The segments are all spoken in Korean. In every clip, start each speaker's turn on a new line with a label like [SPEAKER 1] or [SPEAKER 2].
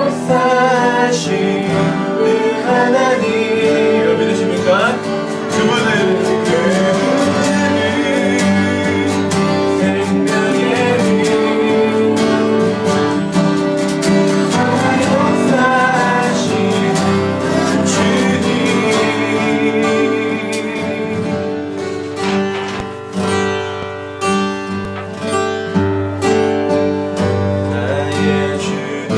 [SPEAKER 1] 역사하시는 하나님 여러분 믿으십니까? 그분을 생명의 역사하시는 주님 나의 주님께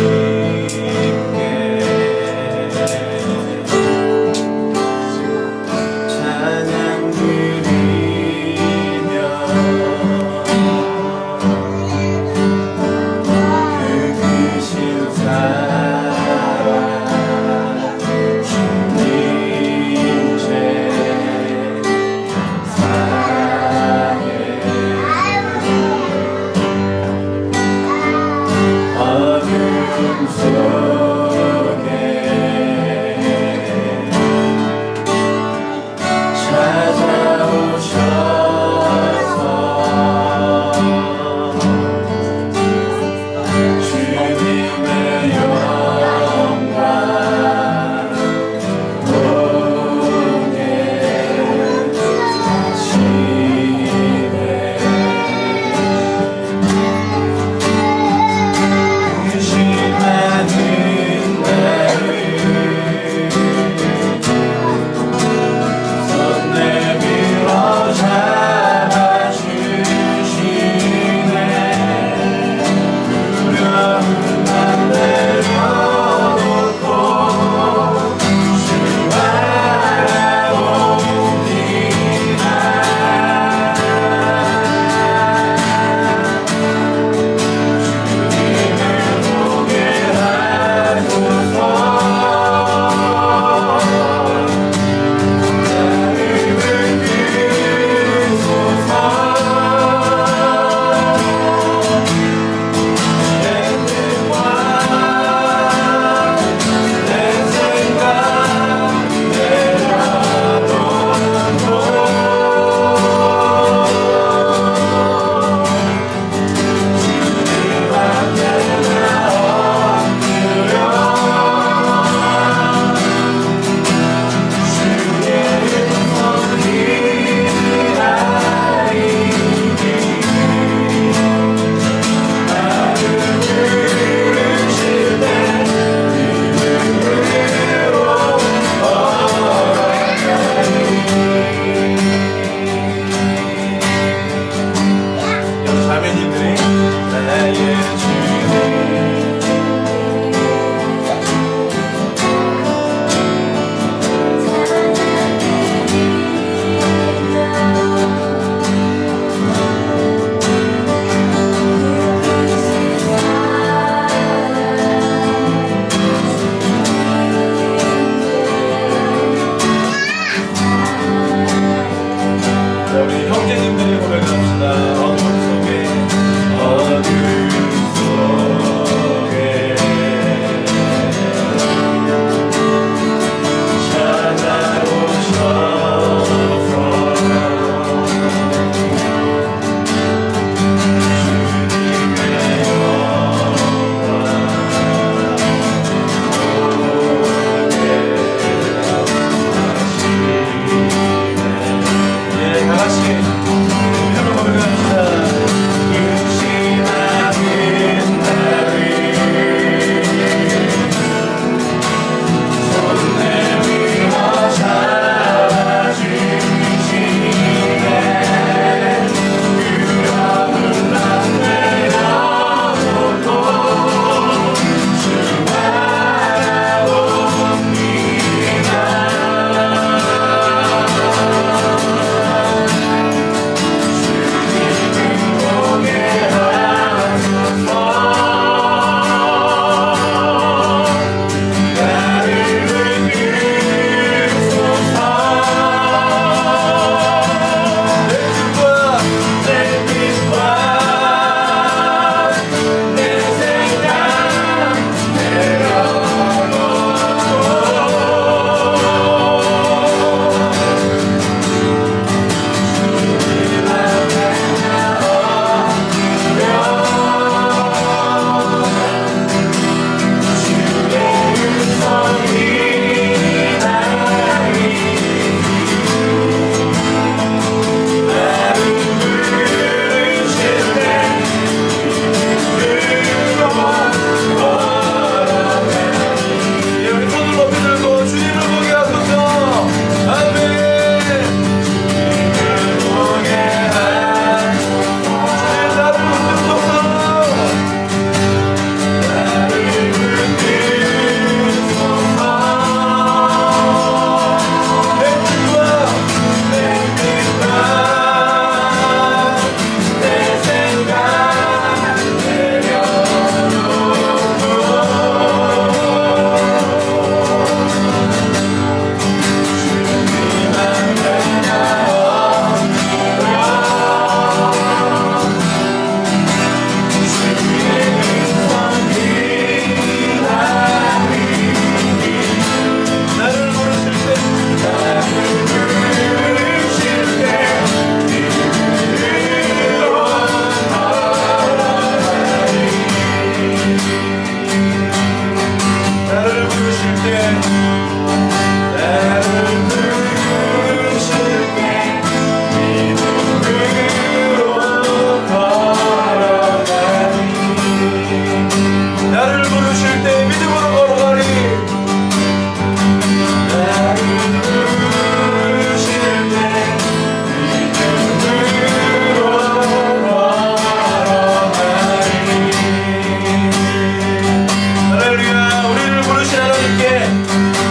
[SPEAKER 1] 부르신 하나님께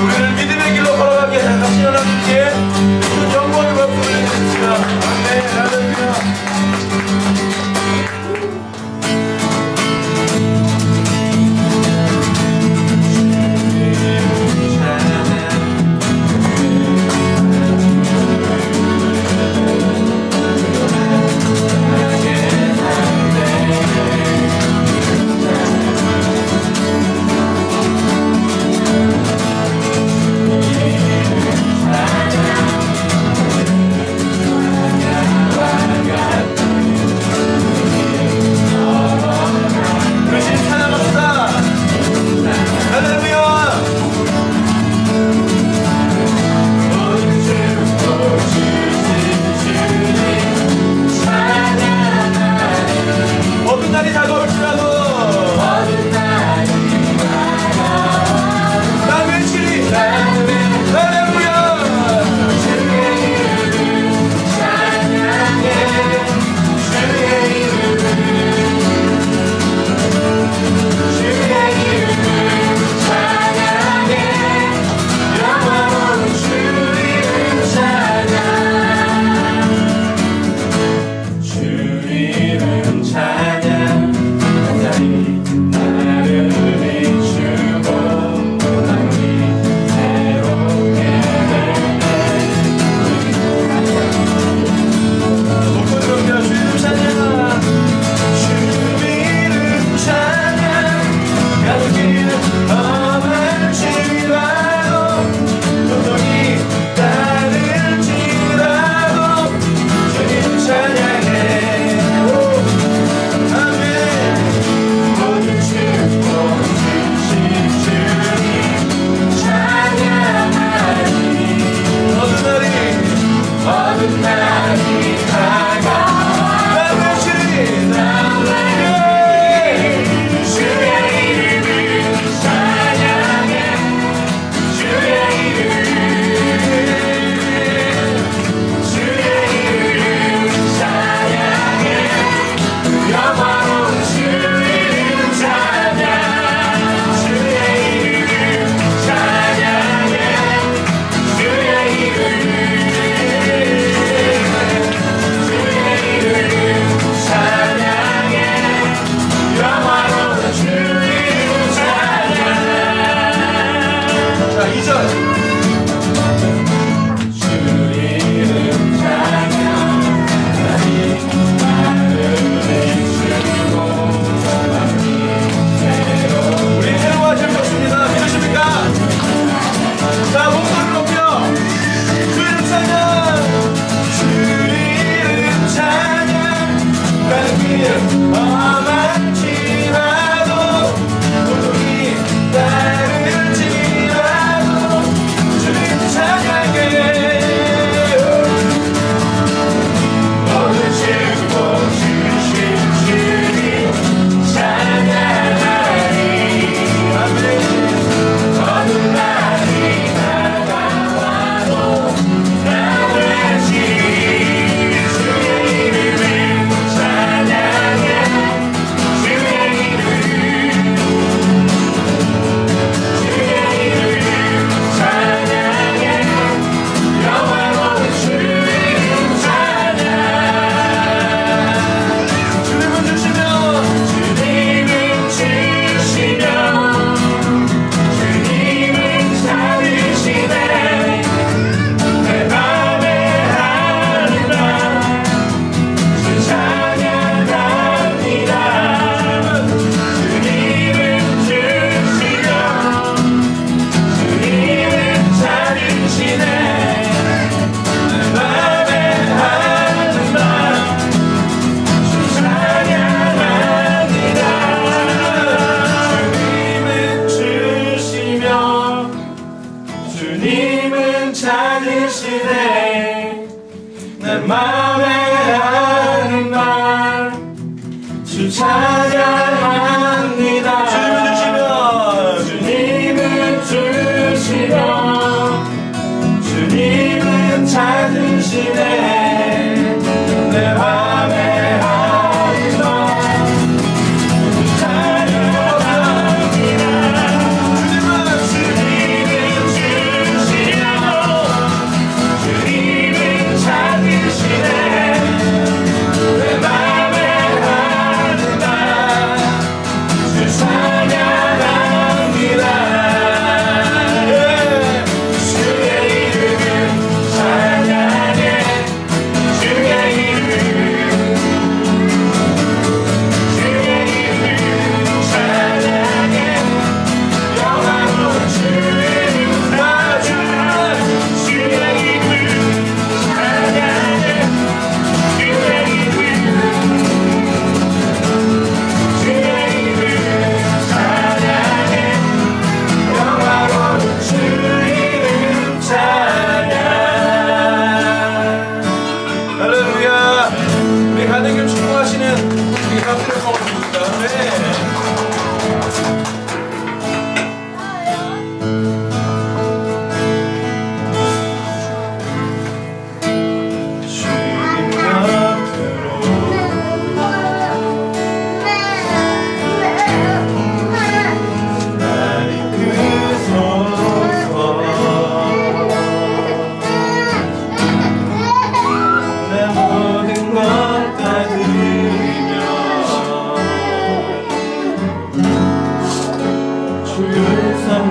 [SPEAKER 1] 우리를 믿음의 길로 걸어가게 하신 하나님께 큰 영광을 받고 드리겠습니다. 아멘. 할렐루야.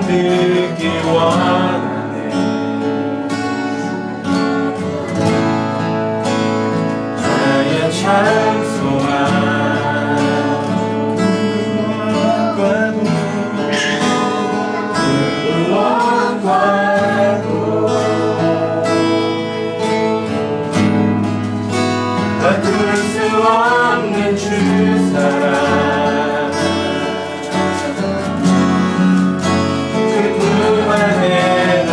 [SPEAKER 1] 듣기 원하네. 나의 찬송한 구원과도 바꿀 수 없는 주 사랑 그 안에 난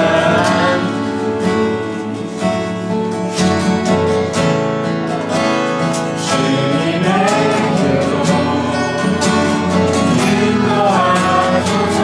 [SPEAKER 1] 주님의 길로 인도하소서.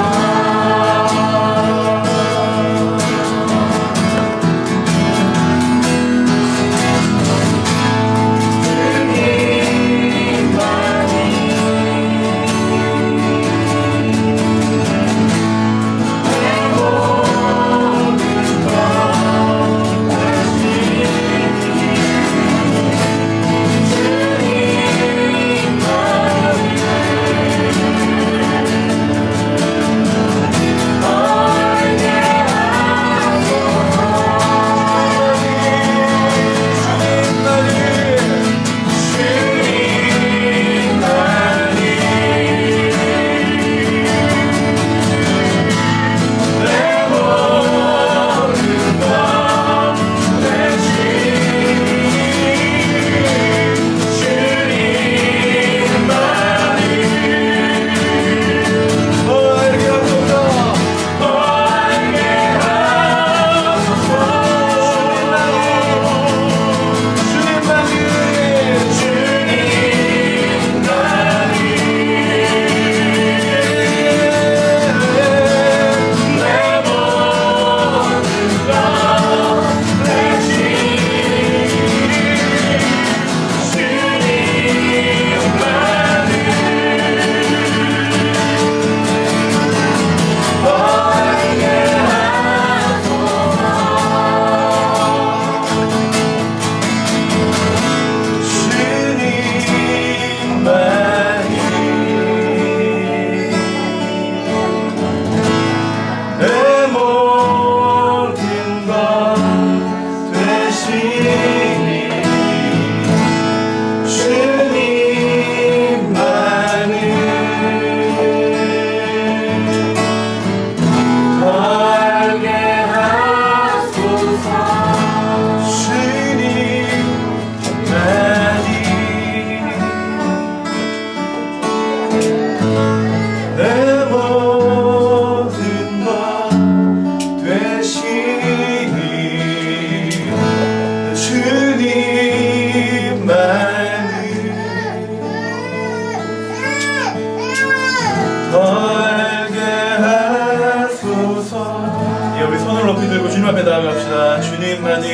[SPEAKER 1] 주님 앞에 나아갑시다. 주님만이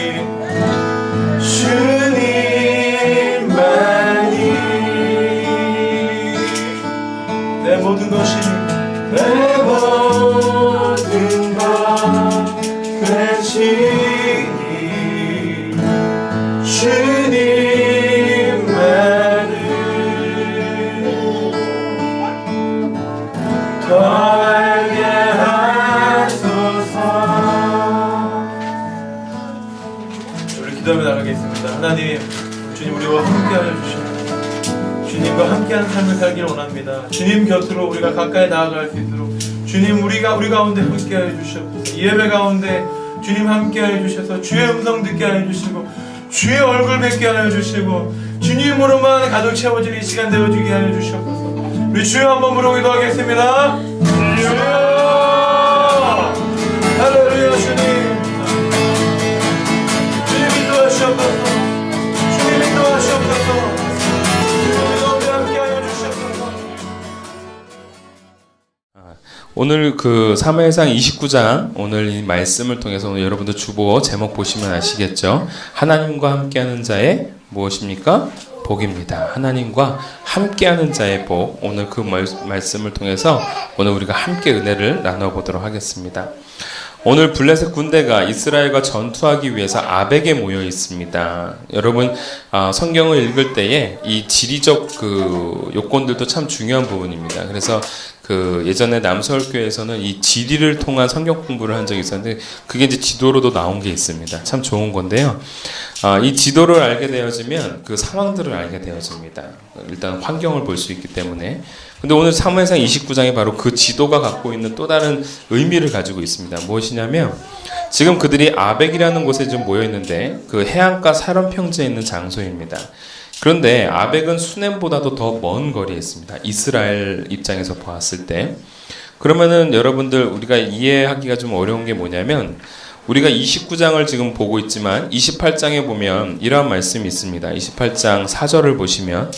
[SPEAKER 1] 내 모든 것이 내 모든 것 되시니 주님만을 더 알게 하소서. 우리 기도하며 나가겠습니다. 하나님, 주님 우리와 함께하여 주시옵소서. 주님과 함께하는 삶을 살기를 원합니다. 주님 곁으로 우리가 가까이 나아갈 수 있도록 주님 우리 가운데 함께하여 주시옵소서. 이 예배 가운데 주님 함께하여 주셔서 주의 음성 듣게 하여 주시고 주의 얼굴 뵙게 하여 주시고 주님으로만 가득 채워지는 이 시간 되어주게 하여 주시옵소서. 우리 주여 한번 부르고 기도하겠습니다. 주여 할렐루야. 주님 인도하시옵소서. 주님 인도하시옵소서.
[SPEAKER 2] 오늘 그 사무엘상 29장 오늘 이 말씀을 통해서 오늘 여러분들 주보 제목 보시면 아시겠죠? 하나님과 함께하는 자의 무엇입니까? 복입니다. 하나님과 함께하는 자의 복. 오늘 그 말씀을 통해서 오늘 우리가 함께 은혜를 나눠보도록 하겠습니다. 오늘 블레셋 군대가 이스라엘과 전투하기 위해서 아벡에 모여 있습니다. 여러분 성경을 읽을 때에 이 지리적 그 요건들도 참 중요한 부분입니다. 그래서 그 예전에 남서울교회에서는 이 지리를 통한 성경 공부를 한 적이 있었는데 그게 이제 지도로도 나온 게 있습니다. 참 좋은 건데요. 이 지도를 알게 되어지면 그 상황들을 알게 되어집니다. 일단 환경을 볼 수 있기 때문에. 근데 오늘 사무엘상 29장이 바로 그 지도가 갖고 있는 또 다른 의미를 가지고 있습니다. 무엇이냐면 지금 그들이 아벡이라는 곳에 좀 모여 있는데 그 해안가 사론 평지에 있는 장소입니다. 그런데 아벡은 수넴보다도 더 먼 거리에 있습니다. 이스라엘 입장에서 보았을 때. 그러면은 여러분들 우리가 이해하기가 좀 어려운 게 뭐냐면 우리가 29장을 지금 보고 있지만 28장에 보면 이러한 말씀이 있습니다. 28장 4절을 보시면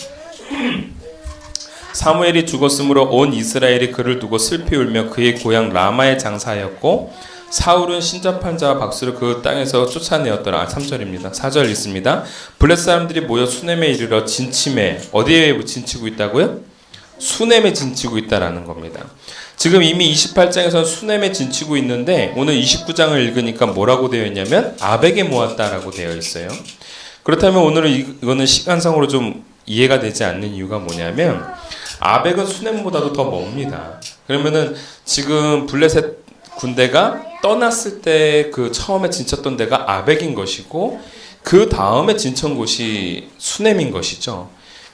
[SPEAKER 2] 사무엘이 죽었으므로 온 이스라엘이 그를 두고 슬피 울며 그의 고향 라마에 장사하였고 사울은 신접한 자와 박수를 그 땅에서 쫓아내었더라. 3절입니다. 4절 있습니다. 블렛 사람들이 모여 수넴에 이르러 진침해. 어디에 진치고 있다고요? 수넴에 진치고 있다라는 겁니다. 지금 이미 28장에서는 수넴에 진치고 있는데 오늘 29장을 읽으니까 뭐라고 되어 있냐면 아벡에 모았다라고 되어 있어요. 그렇다면 오늘은 이거는 시간상으로 좀 이해가 되지 않는 이유가 뭐냐면 아벡은 수넴보다도 더 멉니다. 그러면은 지금 블레셋 군대가 떠났을 때 그 처음에 진쳤던 데가 아벡인 것이고 그 다음에 진천 곳이 수넴인 것이죠.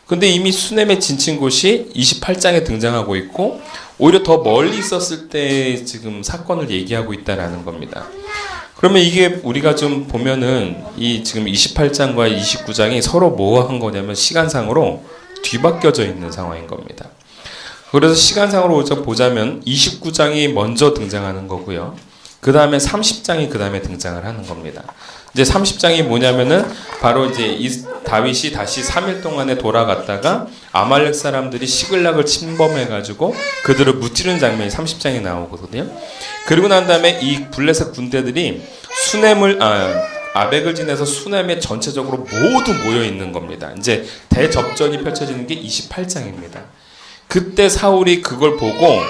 [SPEAKER 2] 근데 이미 수넴에 진친 곳이 28장에 등장하고 있고 오히려 더 멀리 있었을 때 지금 사건을 얘기하고 있다라는 겁니다. 그러면 이게 우리가 좀 보면은 이 지금 28장과 29장이 서로 뭐 한 거냐면 시간상으로 뒤바뀌어져 있는 상황인 겁니다. 그래서 시간상으로 보자면 29장이 먼저 등장하는 거고요. 그 다음에 30장이 그 다음에 등장을 하는 겁니다. 이제 30장이 뭐냐면은 바로 이제 다윗이 다시 3일 동안에 돌아갔다가 아말렉 사람들이 시글락을 침범해가지고 그들을 무찌르는 장면이 30장에 나오거든요. 그리고 난 다음에 이 블레셋 군대들이 아벡을 지내서 수넴에 전체적으로 모두 모여 있는 겁니다. 이제 대접전이 펼쳐지는 게 28장입니다. 그때 사울이 그걸 보고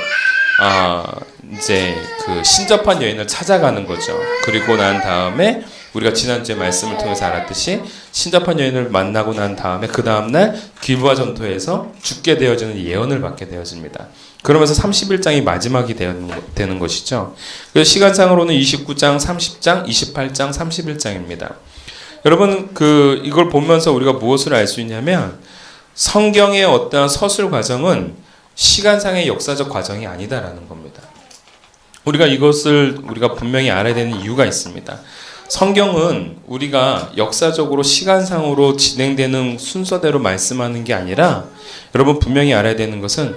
[SPEAKER 2] 이제 그 신접한 여인을 찾아가는 거죠. 그리고 난 다음에 우리가 지난주에 말씀을 통해서 알았듯이 신접한 여인을 만나고 난 다음에 그 다음날 길보아 전투에서 죽게 되어지는 예언을 받게 되어집니다. 그러면서 31장이 마지막이 되는 것이죠. 그래서 시간상으로는 29장, 30장, 28장, 31장입니다. 여러분 이걸 보면서 우리가 무엇을 알 수 있냐면 성경의 어떠한 서술 과정은 시간상의 역사적 과정이 아니다라는 겁니다. 우리가 분명히 알아야 되는 이유가 있습니다. 성경은 우리가 역사적으로 시간상으로 진행되는 순서대로 말씀하는 게 아니라 여러분 분명히 알아야 되는 것은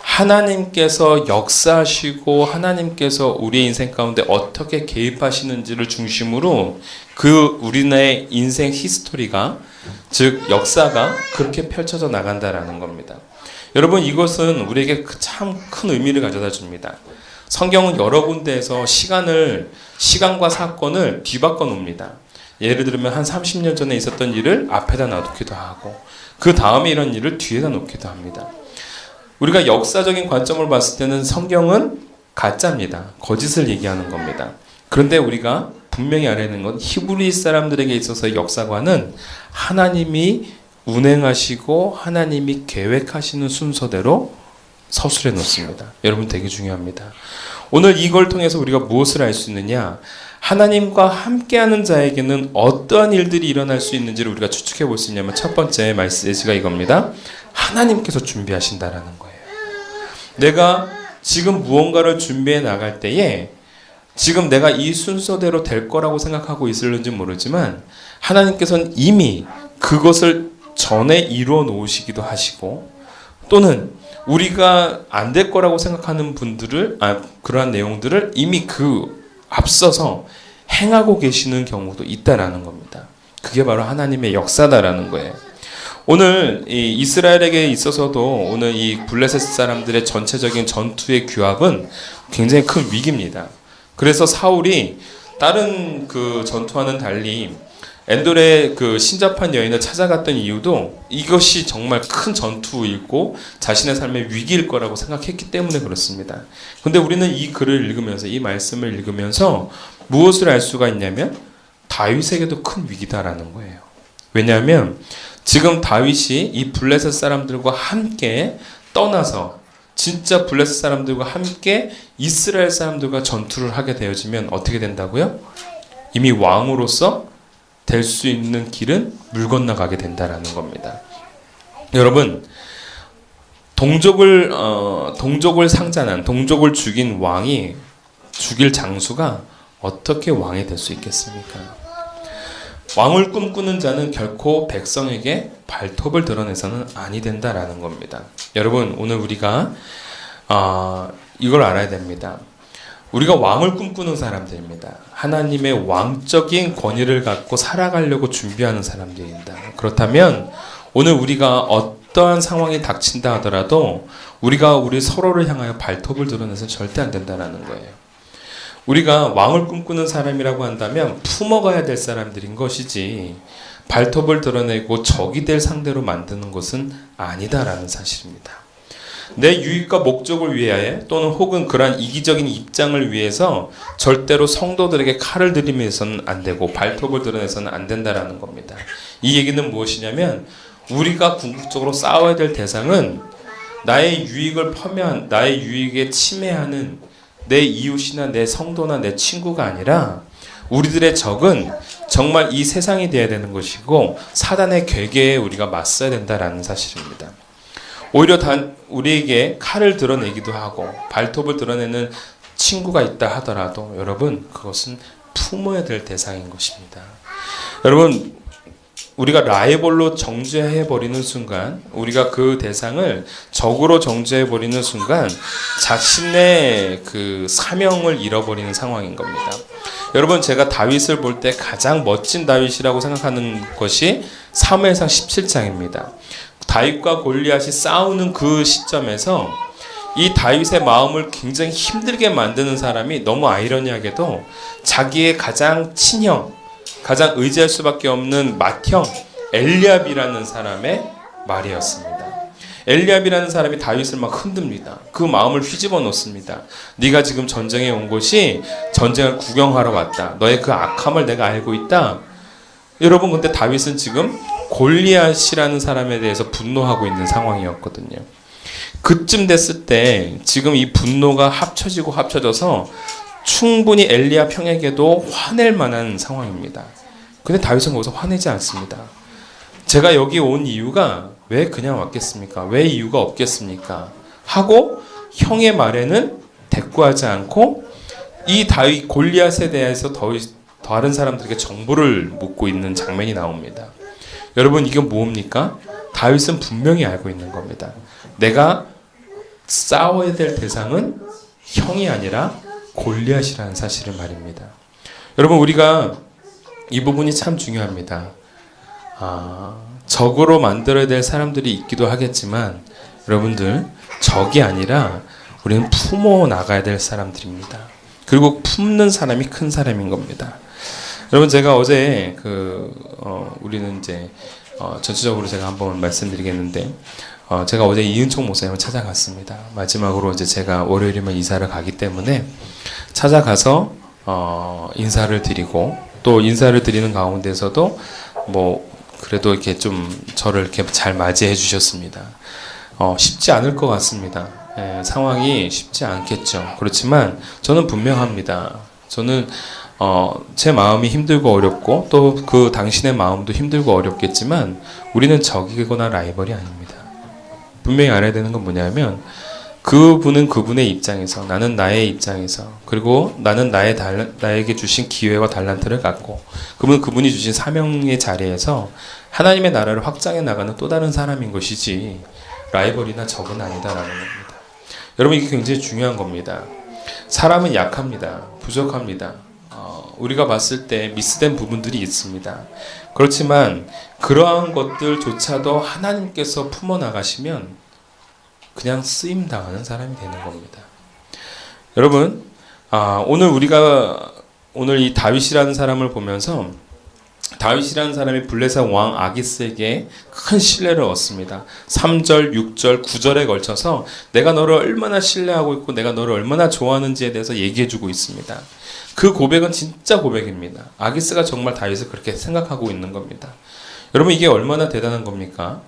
[SPEAKER 2] 하나님께서 역사하시고 하나님께서 우리의 인생 가운데 어떻게 개입하시는지를 중심으로 우리의 인생 히스토리가 즉 역사가 그렇게 펼쳐져 나간다라는 겁니다. 여러분 이것은 우리에게 참 큰 의미를 가져다 줍니다. 성경은 여러 군데에서 시간과 사건을 뒤바꿔 놓습니다. 예를 들면 한 30년 전에 있었던 일을 앞에다 놔두기도 하고 그 다음에 이런 일을 뒤에다 놓기도 합니다. 우리가 역사적인 관점을 봤을 때는 성경은 가짜입니다. 거짓을 얘기하는 겁니다. 그런데 우리가 분명히 알아야 하는 건 히브리 사람들에게 있어서의 역사관은 하나님이 운행하시고 하나님이 계획하시는 순서대로 서술해 놓습니다. 여러분 되게 중요합니다. 오늘 이걸 통해서 우리가 무엇을 알 수 있느냐? 하나님과 함께하는 자에게는 어떠한 일들이 일어날 수 있는지를 우리가 추측해 볼 수 있냐면 첫 번째 메시지가 이겁니다. 하나님께서 준비하신다라는 거예요. 내가 지금 무언가를 준비해 나갈 때에 지금 내가 이 순서대로 될 거라고 생각하고 있을는지 모르지만 하나님께서는 이미 그것을 전에 이루어 놓으시기도 하시고 또는 우리가 안 될 거라고 생각하는 그러한 내용들을 이미 앞서서 행하고 계시는 경우도 있다라는 겁니다. 그게 바로 하나님의 역사다라는 거예요. 오늘 이 이스라엘에게 있어서도 오늘 이 블레셋 사람들의 전체적인 전투의 규합은 굉장히 큰 위기입니다. 그래서 사울이 다른 전투와는 달리 엔돌의 신접한 여인을 찾아갔던 이유도 이것이 정말 큰 전투이고 자신의 삶의 위기일 거라고 생각했기 때문에 그렇습니다. 그런데 우리는 이 글을 읽으면서 이 말씀을 읽으면서 무엇을 알 수가 있냐면 다윗에게도 큰 위기다라는 거예요. 왜냐하면 지금 다윗이 이 블레셋 사람들과 함께 떠나서 진짜 블레셋 사람들과 함께 이스라엘 사람들과 전투를 하게 되어지면 어떻게 된다고요? 이미 왕으로서 될 수 있는 길은 물 건너가게 된다라는 겁니다. 여러분, 동족을 상잔한, 동족을 죽인 왕이 죽일 장수가 어떻게 왕이 될 수 있겠습니까? 왕을 꿈꾸는 자는 결코 백성에게 발톱을 드러내서는 아니 된다라는 겁니다. 여러분, 오늘 우리가 이걸 알아야 됩니다. 우리가 왕을 꿈꾸는 사람들입니다. 하나님의 왕적인 권위를 갖고 살아가려고 준비하는 사람들입니다. 그렇다면 오늘 우리가 어떠한 상황이 닥친다 하더라도 우리가 우리 서로를 향하여 발톱을 드러내서는 절대 안 된다는 거예요. 우리가 왕을 꿈꾸는 사람이라고 한다면 품어가야 될 사람들인 것이지 발톱을 드러내고 적이 될 상대로 만드는 것은 아니다라는 사실입니다. 내 유익과 목적을 위하여 또는 혹은 그러한 이기적인 입장을 위해서 절대로 성도들에게 칼을 들이면서는 안 되고 발톱을 드러내서는 안 된다라는 겁니다. 이 얘기는 무엇이냐면 우리가 궁극적으로 싸워야 될 대상은 나의 유익을 폄훼한, 나의 유익에 침해하는 내 이웃이나 내 성도나 내 친구가 아니라 우리들의 적은 정말 이 세상이 되어야 되는 것이고 사단의 괴계에 우리가 맞서야 된다라는 사실입니다. 오히려 우리에게 칼을 드러내기도 하고 발톱을 드러내는 친구가 있다 하더라도 여러분 그것은 품어야 될 대상인 것입니다. 여러분 우리가 라이벌로 정죄해버리는 순간 우리가 그 대상을 적으로 정죄해버리는 순간 자신의 그 사명을 잃어버리는 상황인 겁니다. 여러분 제가 다윗을 볼 때 가장 멋진 다윗이라고 생각하는 것이 사무엘상 17장입니다. 다윗과 골리앗이 싸우는 그 시점에서 이 다윗의 마음을 굉장히 힘들게 만드는 사람이 너무 아이러니하게도 자기의 가장 친형, 가장 의지할 수밖에 없는 맏형 엘리압이라는 사람의 말이었습니다. 엘리압이라는 사람이 다윗을 막 흔듭니다. 그 마음을 휘집어 놓습니다. 네가 지금 전쟁에 온 것이 전쟁을 구경하러 왔다. 너의 그 악함을 내가 알고 있다. 여러분 근데 다윗은 지금 골리앗이라는 사람에 대해서 분노하고 있는 상황이었거든요. 그쯤 됐을 때 지금 이 분노가 합쳐져서 충분히 엘리압 형에게도 화낼 만한 상황입니다. 근데 다윗은 거기서 화내지 않습니다. 제가 여기 온 이유가 왜 그냥 왔겠습니까? 왜 이유가 없겠습니까? 하고 형의 말에는 대꾸하지 않고 이 다윗 골리앗에 대해서 다른 사람들에게 정보를 묻고 있는 장면이 나옵니다. 여러분 이게 뭡니까? 다윗은 분명히 알고 있는 겁니다. 내가 싸워야 될 대상은 형이 아니라 골리앗이라는 사실을 말입니다. 여러분 우리가 이 부분이 참 중요합니다. 적으로 만들어야 될 사람들이 있기도 하겠지만 여러분들 적이 아니라 우리는 품어 나가야 될 사람들입니다. 그리고 품는 사람이 큰 사람인 겁니다. 여러분 제가 어제 우리는 이제 전체적으로 제가 한번 말씀드리겠는데 제가 어제 이은총 목사님을 찾아갔습니다. 마지막으로 이제 제가 월요일이면 이사를 가기 때문에 찾아가서 인사를 드리고 또 인사를 드리는 가운데서도 뭐 그래도 이렇게 좀 저를 이렇게 잘 맞이해 주셨습니다. 쉽지 않을 것 같습니다. 상황이 쉽지 않겠죠. 그렇지만 저는 분명합니다. 저는 제 마음이 힘들고 어렵고 또 그 당신의 마음도 힘들고 어렵겠지만 우리는 적이거나 라이벌이 아닙니다. 분명히 알아야 되는 건 뭐냐면 그분은 그분의 입장에서 나는 나의 입장에서 그리고 나는 나에게 주신 기회와 달란트를 갖고 그분이 주신 사명의 자리에서 하나님의 나라를 확장해 나가는 또 다른 사람인 것이지 라이벌이나 적은 아니다라는 겁니다. 여러분 이게 굉장히 중요한 겁니다. 사람은 약합니다. 부족합니다. 우리가 봤을 때 미스된 부분들이 있습니다. 그렇지만 그러한 것들조차도 하나님께서 품어나가시면 그냥 쓰임당하는 사람이 되는 겁니다. 여러분 오늘 이 다윗이라는 사람을 보면서 다윗이라는 사람이 블레셋 왕 아기스에게 큰 신뢰를 얻습니다. 3절, 6절, 9절에 걸쳐서 내가 너를 얼마나 신뢰하고 있고 내가 너를 얼마나 좋아하는지에 대해서 얘기해주고 있습니다. 그 고백은 진짜 고백입니다. 아기스가 정말 다윗을 그렇게 생각하고 있는 겁니다. 여러분 이게 얼마나 대단한 겁니까?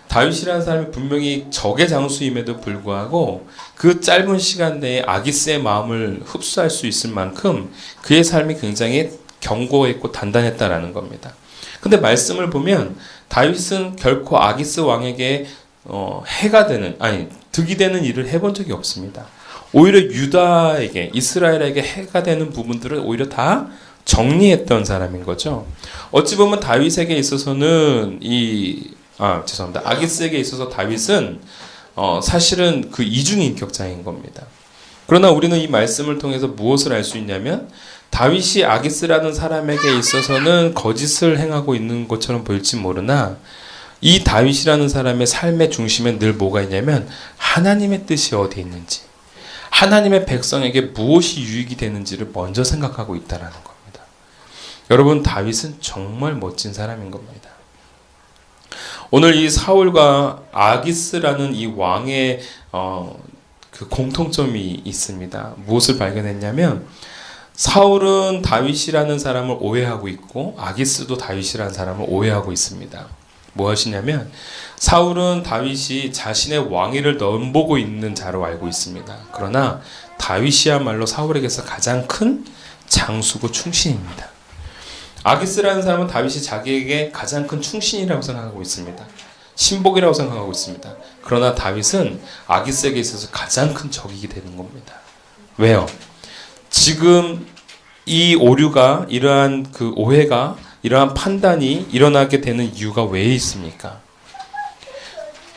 [SPEAKER 2] 다윗이라는 사람이 분명히 적의 장수임에도 불구하고 그 짧은 시간 내에 아기스의 마음을 흡수할 수 있을 만큼 그의 삶이 굉장히 견고했고 단단했다라는 겁니다. 근데 말씀을 보면 다윗은 결코 아기스 왕에게 해가 되는, 아니 득이 되는 일을 해본 적이 없습니다. 오히려 유다에게, 이스라엘에게 해가 되는 부분들을 오히려 다 정리했던 사람인 거죠. 어찌 보면 다윗에게 있어서는 아기스에게 있어서 다윗은 사실은 그 이중인격자인 겁니다. 그러나 우리는 이 말씀을 통해서 무엇을 알 수 있냐면 다윗이 아기스라는 사람에게 있어서는 거짓을 행하고 있는 것처럼 보일지 모르나 이 다윗이라는 사람의 삶의 중심에 늘 뭐가 있냐면 하나님의 뜻이 어디에 있는지, 하나님의 백성에게 무엇이 유익이 되는지를 먼저 생각하고 있다라는 겁니다. 여러분, 다윗은 정말 멋진 사람인 겁니다. 오늘 이 사울과 아기스라는 이 왕의 그 공통점이 있습니다. 무엇을 발견했냐면 사울은 다윗이라는 사람을 오해하고 있고 아기스도 다윗이라는 사람을 오해하고 있습니다. 무엇이냐면 사울은 다윗이 자신의 왕위를 넘보고 있는 자로 알고 있습니다. 그러나 다윗이야말로 사울에게서 가장 큰 장수고 충신입니다. 아기스라는 사람은 다윗이 자기에게 가장 큰 충신이라고 생각하고 있습니다. 신복이라고 생각하고 있습니다. 그러나 다윗은 아기스에게 있어서 가장 큰 적이 되는 겁니다. 왜요? 지금 이 오류가, 이러한 그 오해가, 이러한 판단이 일어나게 되는 이유가 왜 있습니까?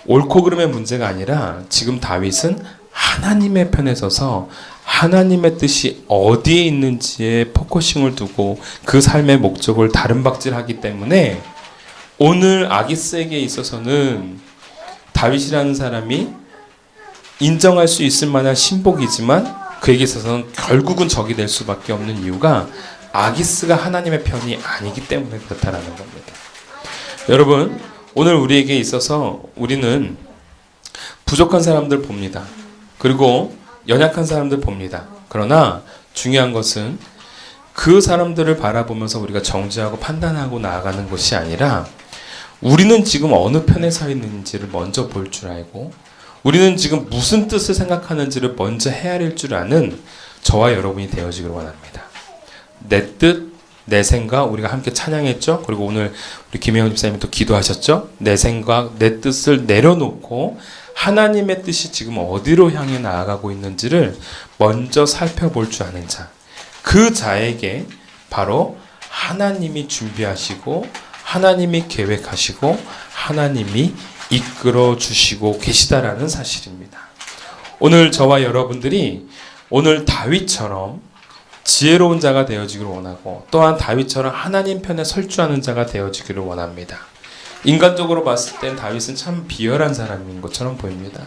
[SPEAKER 2] 옳고 그름의 문제가 아니라 지금 다윗은 하나님의 편에 서서 하나님의 뜻이 어디에 있는지에 포커싱을 두고 그 삶의 목적을 다름박질하기 때문에 오늘 아기스에게 있어서는 다윗이라는 사람이 인정할 수 있을 만한 신복이지만 그에게 있어서는 결국은 적이 될 수밖에 없는 이유가 아기스가 하나님의 편이 아니기 때문에 그렇다라는 겁니다. 여러분, 오늘 우리에게 있어서 우리는 부족한 사람들 봅니다. 그리고 연약한 사람들 봅니다. 그러나 중요한 것은 그 사람들을 바라보면서 우리가 정죄하고 판단하고 나아가는 것이 아니라 우리는 지금 어느 편에 서 있는지를 먼저 볼 줄 알고 우리는 지금 무슨 뜻을 생각하는지를 먼저 헤아릴 줄 아는 저와 여러분이 되어지기를 원합니다. 내 뜻, 내 생각, 우리가 함께 찬양했죠? 그리고 오늘 우리 김혜원 집사님이 또 기도하셨죠? 내 생각, 내 뜻을 내려놓고 하나님의 뜻이 지금 어디로 향해 나아가고 있는지를 먼저 살펴볼 줄 아는 자. 그 자에게 바로 하나님이 준비하시고 하나님이 계획하시고 하나님이 이끌어 주시고 계시다라는 사실입니다. 오늘 저와 여러분들이 오늘 다윗처럼 지혜로운 자가 되어지기를 원하고 또한 다윗처럼 하나님 편에 설 줄 아는 자가 되어지기를 원합니다. 인간적으로 봤을 땐 다윗은 참 비열한 사람인 것처럼 보입니다.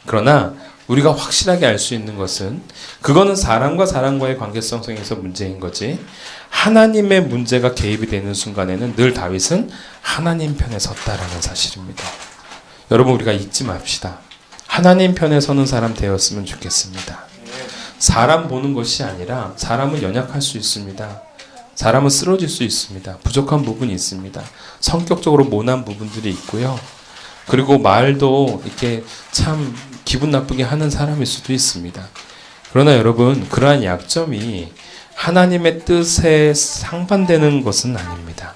[SPEAKER 2] 그러나 우리가 확실하게 알 수 있는 것은 그거는 사람과 사람과의 관계성 속에서 문제인 거지 하나님의 문제가 개입이 되는 순간에는 늘 다윗은 하나님 편에 섰다라는 사실입니다. 여러분, 우리가 잊지 맙시다. 하나님 편에 서는 사람 되었으면 좋겠습니다. 사람 보는 것이 아니라 사람은 연약할 수 있습니다. 사람은 쓰러질 수 있습니다. 부족한 부분이 있습니다. 성격적으로 모난 부분들이 있고요. 그리고 말도 이렇게 참 기분 나쁘게 하는 사람일 수도 있습니다. 그러나 여러분, 그러한 약점이 하나님의 뜻에 상반되는 것은 아닙니다.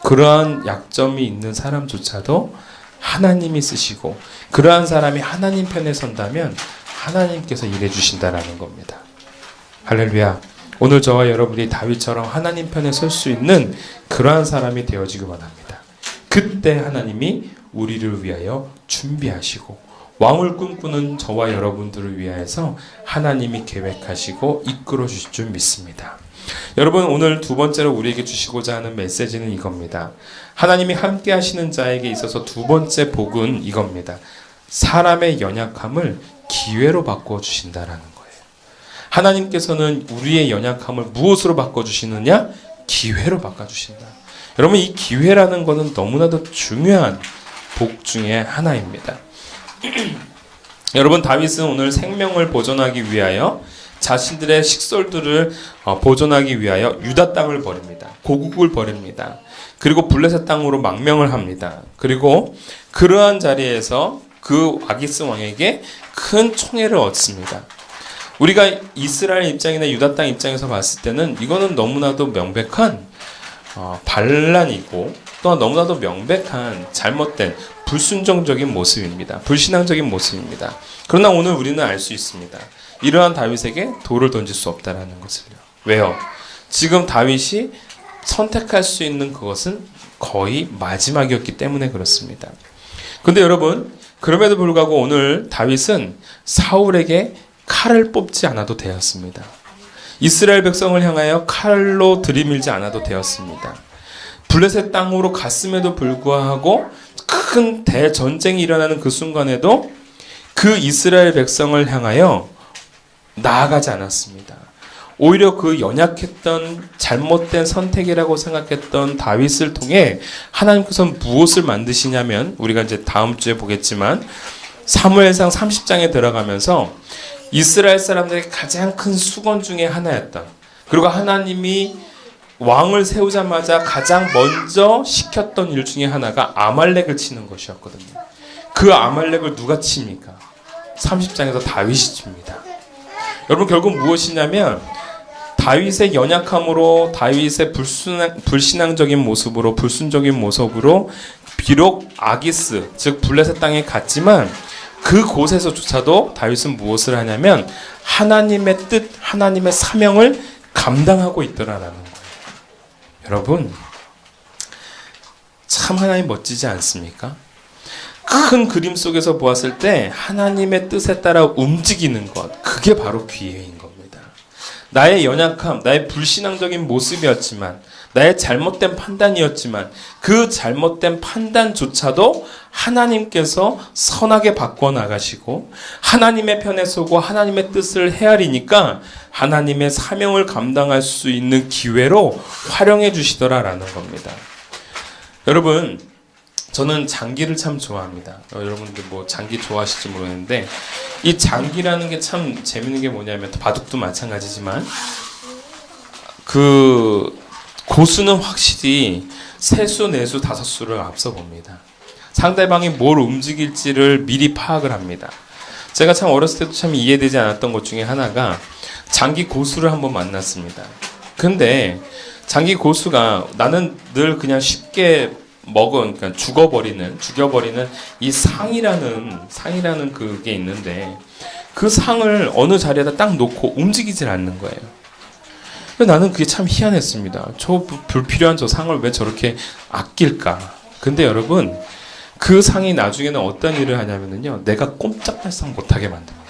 [SPEAKER 2] 그러한 약점이 있는 사람조차도 하나님이 쓰시고 그러한 사람이 하나님 편에 선다면 하나님께서 일해 주신다라는 겁니다. 할렐루야. 오늘 저와 여러분이 다윗처럼 하나님 편에 설 수 있는 그러한 사람이 되어지기 원합니다. 그때 하나님이 우리를 위하여 준비하시고 왕을 꿈꾸는 저와 여러분들을 위하여서 하나님이 계획하시고 이끌어 주실 줄 믿습니다. 여러분, 오늘 두 번째로 우리에게 주시고자 하는 메시지는 이겁니다. 하나님이 함께 하시는 자에게 있어서 두 번째 복은 이겁니다. 사람의 연약함을 기회로 바꿔주신다라는 거예요. 하나님께서는 우리의 연약함을 무엇으로 바꿔주시느냐? 기회로 바꿔주신다. 여러분, 이 기회라는 것은 너무나도 중요한 복 중에 하나입니다. 여러분, 다윗은 오늘 생명을 보존하기 위하여 자신들의 식솔들을 보존하기 위하여 유다 땅을 버립니다. 고국을 버립니다. 그리고 블레셋 땅으로 망명을 합니다. 그리고 그러한 자리에서 그 아기스 왕에게 큰 총애를 얻습니다. 우리가 이스라엘 입장이나 유다 땅 입장에서 봤을 때는 이거는 너무나도 명백한 반란이고 또한 너무나도 명백한 잘못된 불순종적인 모습입니다. 불신앙적인 모습입니다. 그러나 오늘 우리는 알 수 있습니다. 이러한 다윗에게 돌을 던질 수 없다라는 것을요. 왜요? 지금 다윗이 선택할 수 있는 그것은 거의 마지막이었기 때문에 그렇습니다. 근데 여러분, 그럼에도 불구하고 오늘 다윗은 사울에게 칼을 뽑지 않아도 되었습니다. 이스라엘 백성을 향하여 칼로 들이밀지 않아도 되었습니다. 블레셋 땅으로 갔음에도 불구하고 큰 대전쟁이 일어나는 그 순간에도 그 이스라엘 백성을 향하여 나아가지 않았습니다. 오히려 그 연약했던 잘못된 선택이라고 생각했던 다윗을 통해 하나님께서 무엇을 만드시냐면 우리가 이제 다음 주에 보겠지만 사무엘상 30장에 들어가면서 이스라엘 사람들의 가장 큰 수건 중에 하나였던, 그리고 하나님이 왕을 세우자마자 가장 먼저 시켰던 일 중에 하나가 아말렉을 치는 것이었거든요. 그 아말렉을 누가 칩니까? 30장에서 다윗이 칩니다. 여러분, 결국 무엇이냐면 다윗의 연약함으로, 다윗의 불신앙적인 모습으로, 불순적인 모습으로 비록 아기스, 즉 블레셋 땅에 갔지만 그곳에서조차도 다윗은 무엇을 하냐면 하나님의 뜻, 하나님의 사명을 감당하고 있더라라는 거예요. 여러분, 참 하나님 멋지지 않습니까? 큰 그림 속에서 보았을 때 하나님의 뜻에 따라 움직이는 것, 그게 바로 기회인 겁니다. 나의 연약함, 나의 불신앙적인 모습이었지만, 나의 잘못된 판단이었지만 그 잘못된 판단조차도 하나님께서 선하게 바꿔나가시고 하나님의 편에 서고 하나님의 뜻을 헤아리니까 하나님의 사명을 감당할 수 있는 기회로 활용해 주시더라라는 겁니다. 여러분, 저는 장기를 참 좋아합니다. 여러분들 뭐 장기 좋아하실지 모르겠는데 이 장기라는 게 참 재밌는 게 뭐냐면 바둑도 마찬가지지만 그 고수는 확실히 세수, 내수, 다섯수를 앞서 봅니다. 상대방이 뭘 움직일지를 미리 파악을 합니다. 제가 참 어렸을 때도 참 이해되지 않았던 것 중에 하나가 장기 고수를 한번 만났습니다. 근데 장기 고수가 나는 늘 그냥 쉽게 그러니까 죽여버리는 이 상이라는 그게 있는데 그 상을 어느 자리에다 딱 놓고 움직이질 않는 거예요. 나는 그게 참 희한했습니다. 저 불필요한 저 상을 왜 저렇게 아낄까? 근데 여러분, 그 상이 나중에는 어떤 일을 하냐면요, 내가 꼼짝달싹 못하게 만듭니다.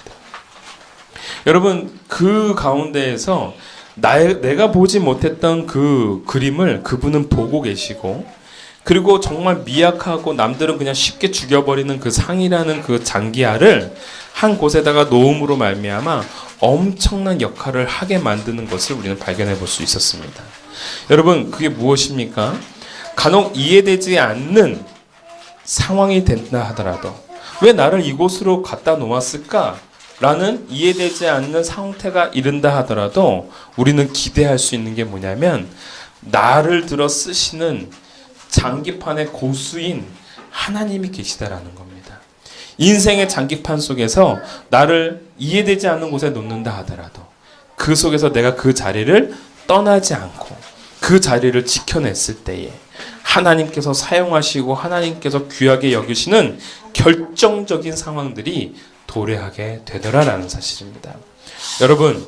[SPEAKER 2] 여러분, 그 가운데에서 내가 보지 못했던 그 그림을 그분은 보고 계시고, 그리고 정말 미약하고 남들은 그냥 쉽게 죽여버리는 그 상이라는 그 장기알을 한 곳에다가 놓음으로 말미암아 엄청난 역할을 하게 만드는 것을 우리는 발견해 볼 수 있었습니다. 여러분, 그게 무엇입니까? 간혹 이해되지 않는 상황이 된다 하더라도 왜 나를 이곳으로 갖다 놓았을까? 라는 이해되지 않는 상태가 이른다 하더라도 우리는 기대할 수 있는 게 뭐냐면 나를 들어 쓰시는 장기판의 고수인 하나님이 계시다라는 겁니다. 인생의 장기판 속에서 나를 이해되지 않는 곳에 놓는다 하더라도 그 속에서 내가 그 자리를 떠나지 않고 그 자리를 지켜냈을 때에 하나님께서 사용하시고 하나님께서 귀하게 여기시는 결정적인 상황들이 도래하게 되더라라는 사실입니다. 여러분,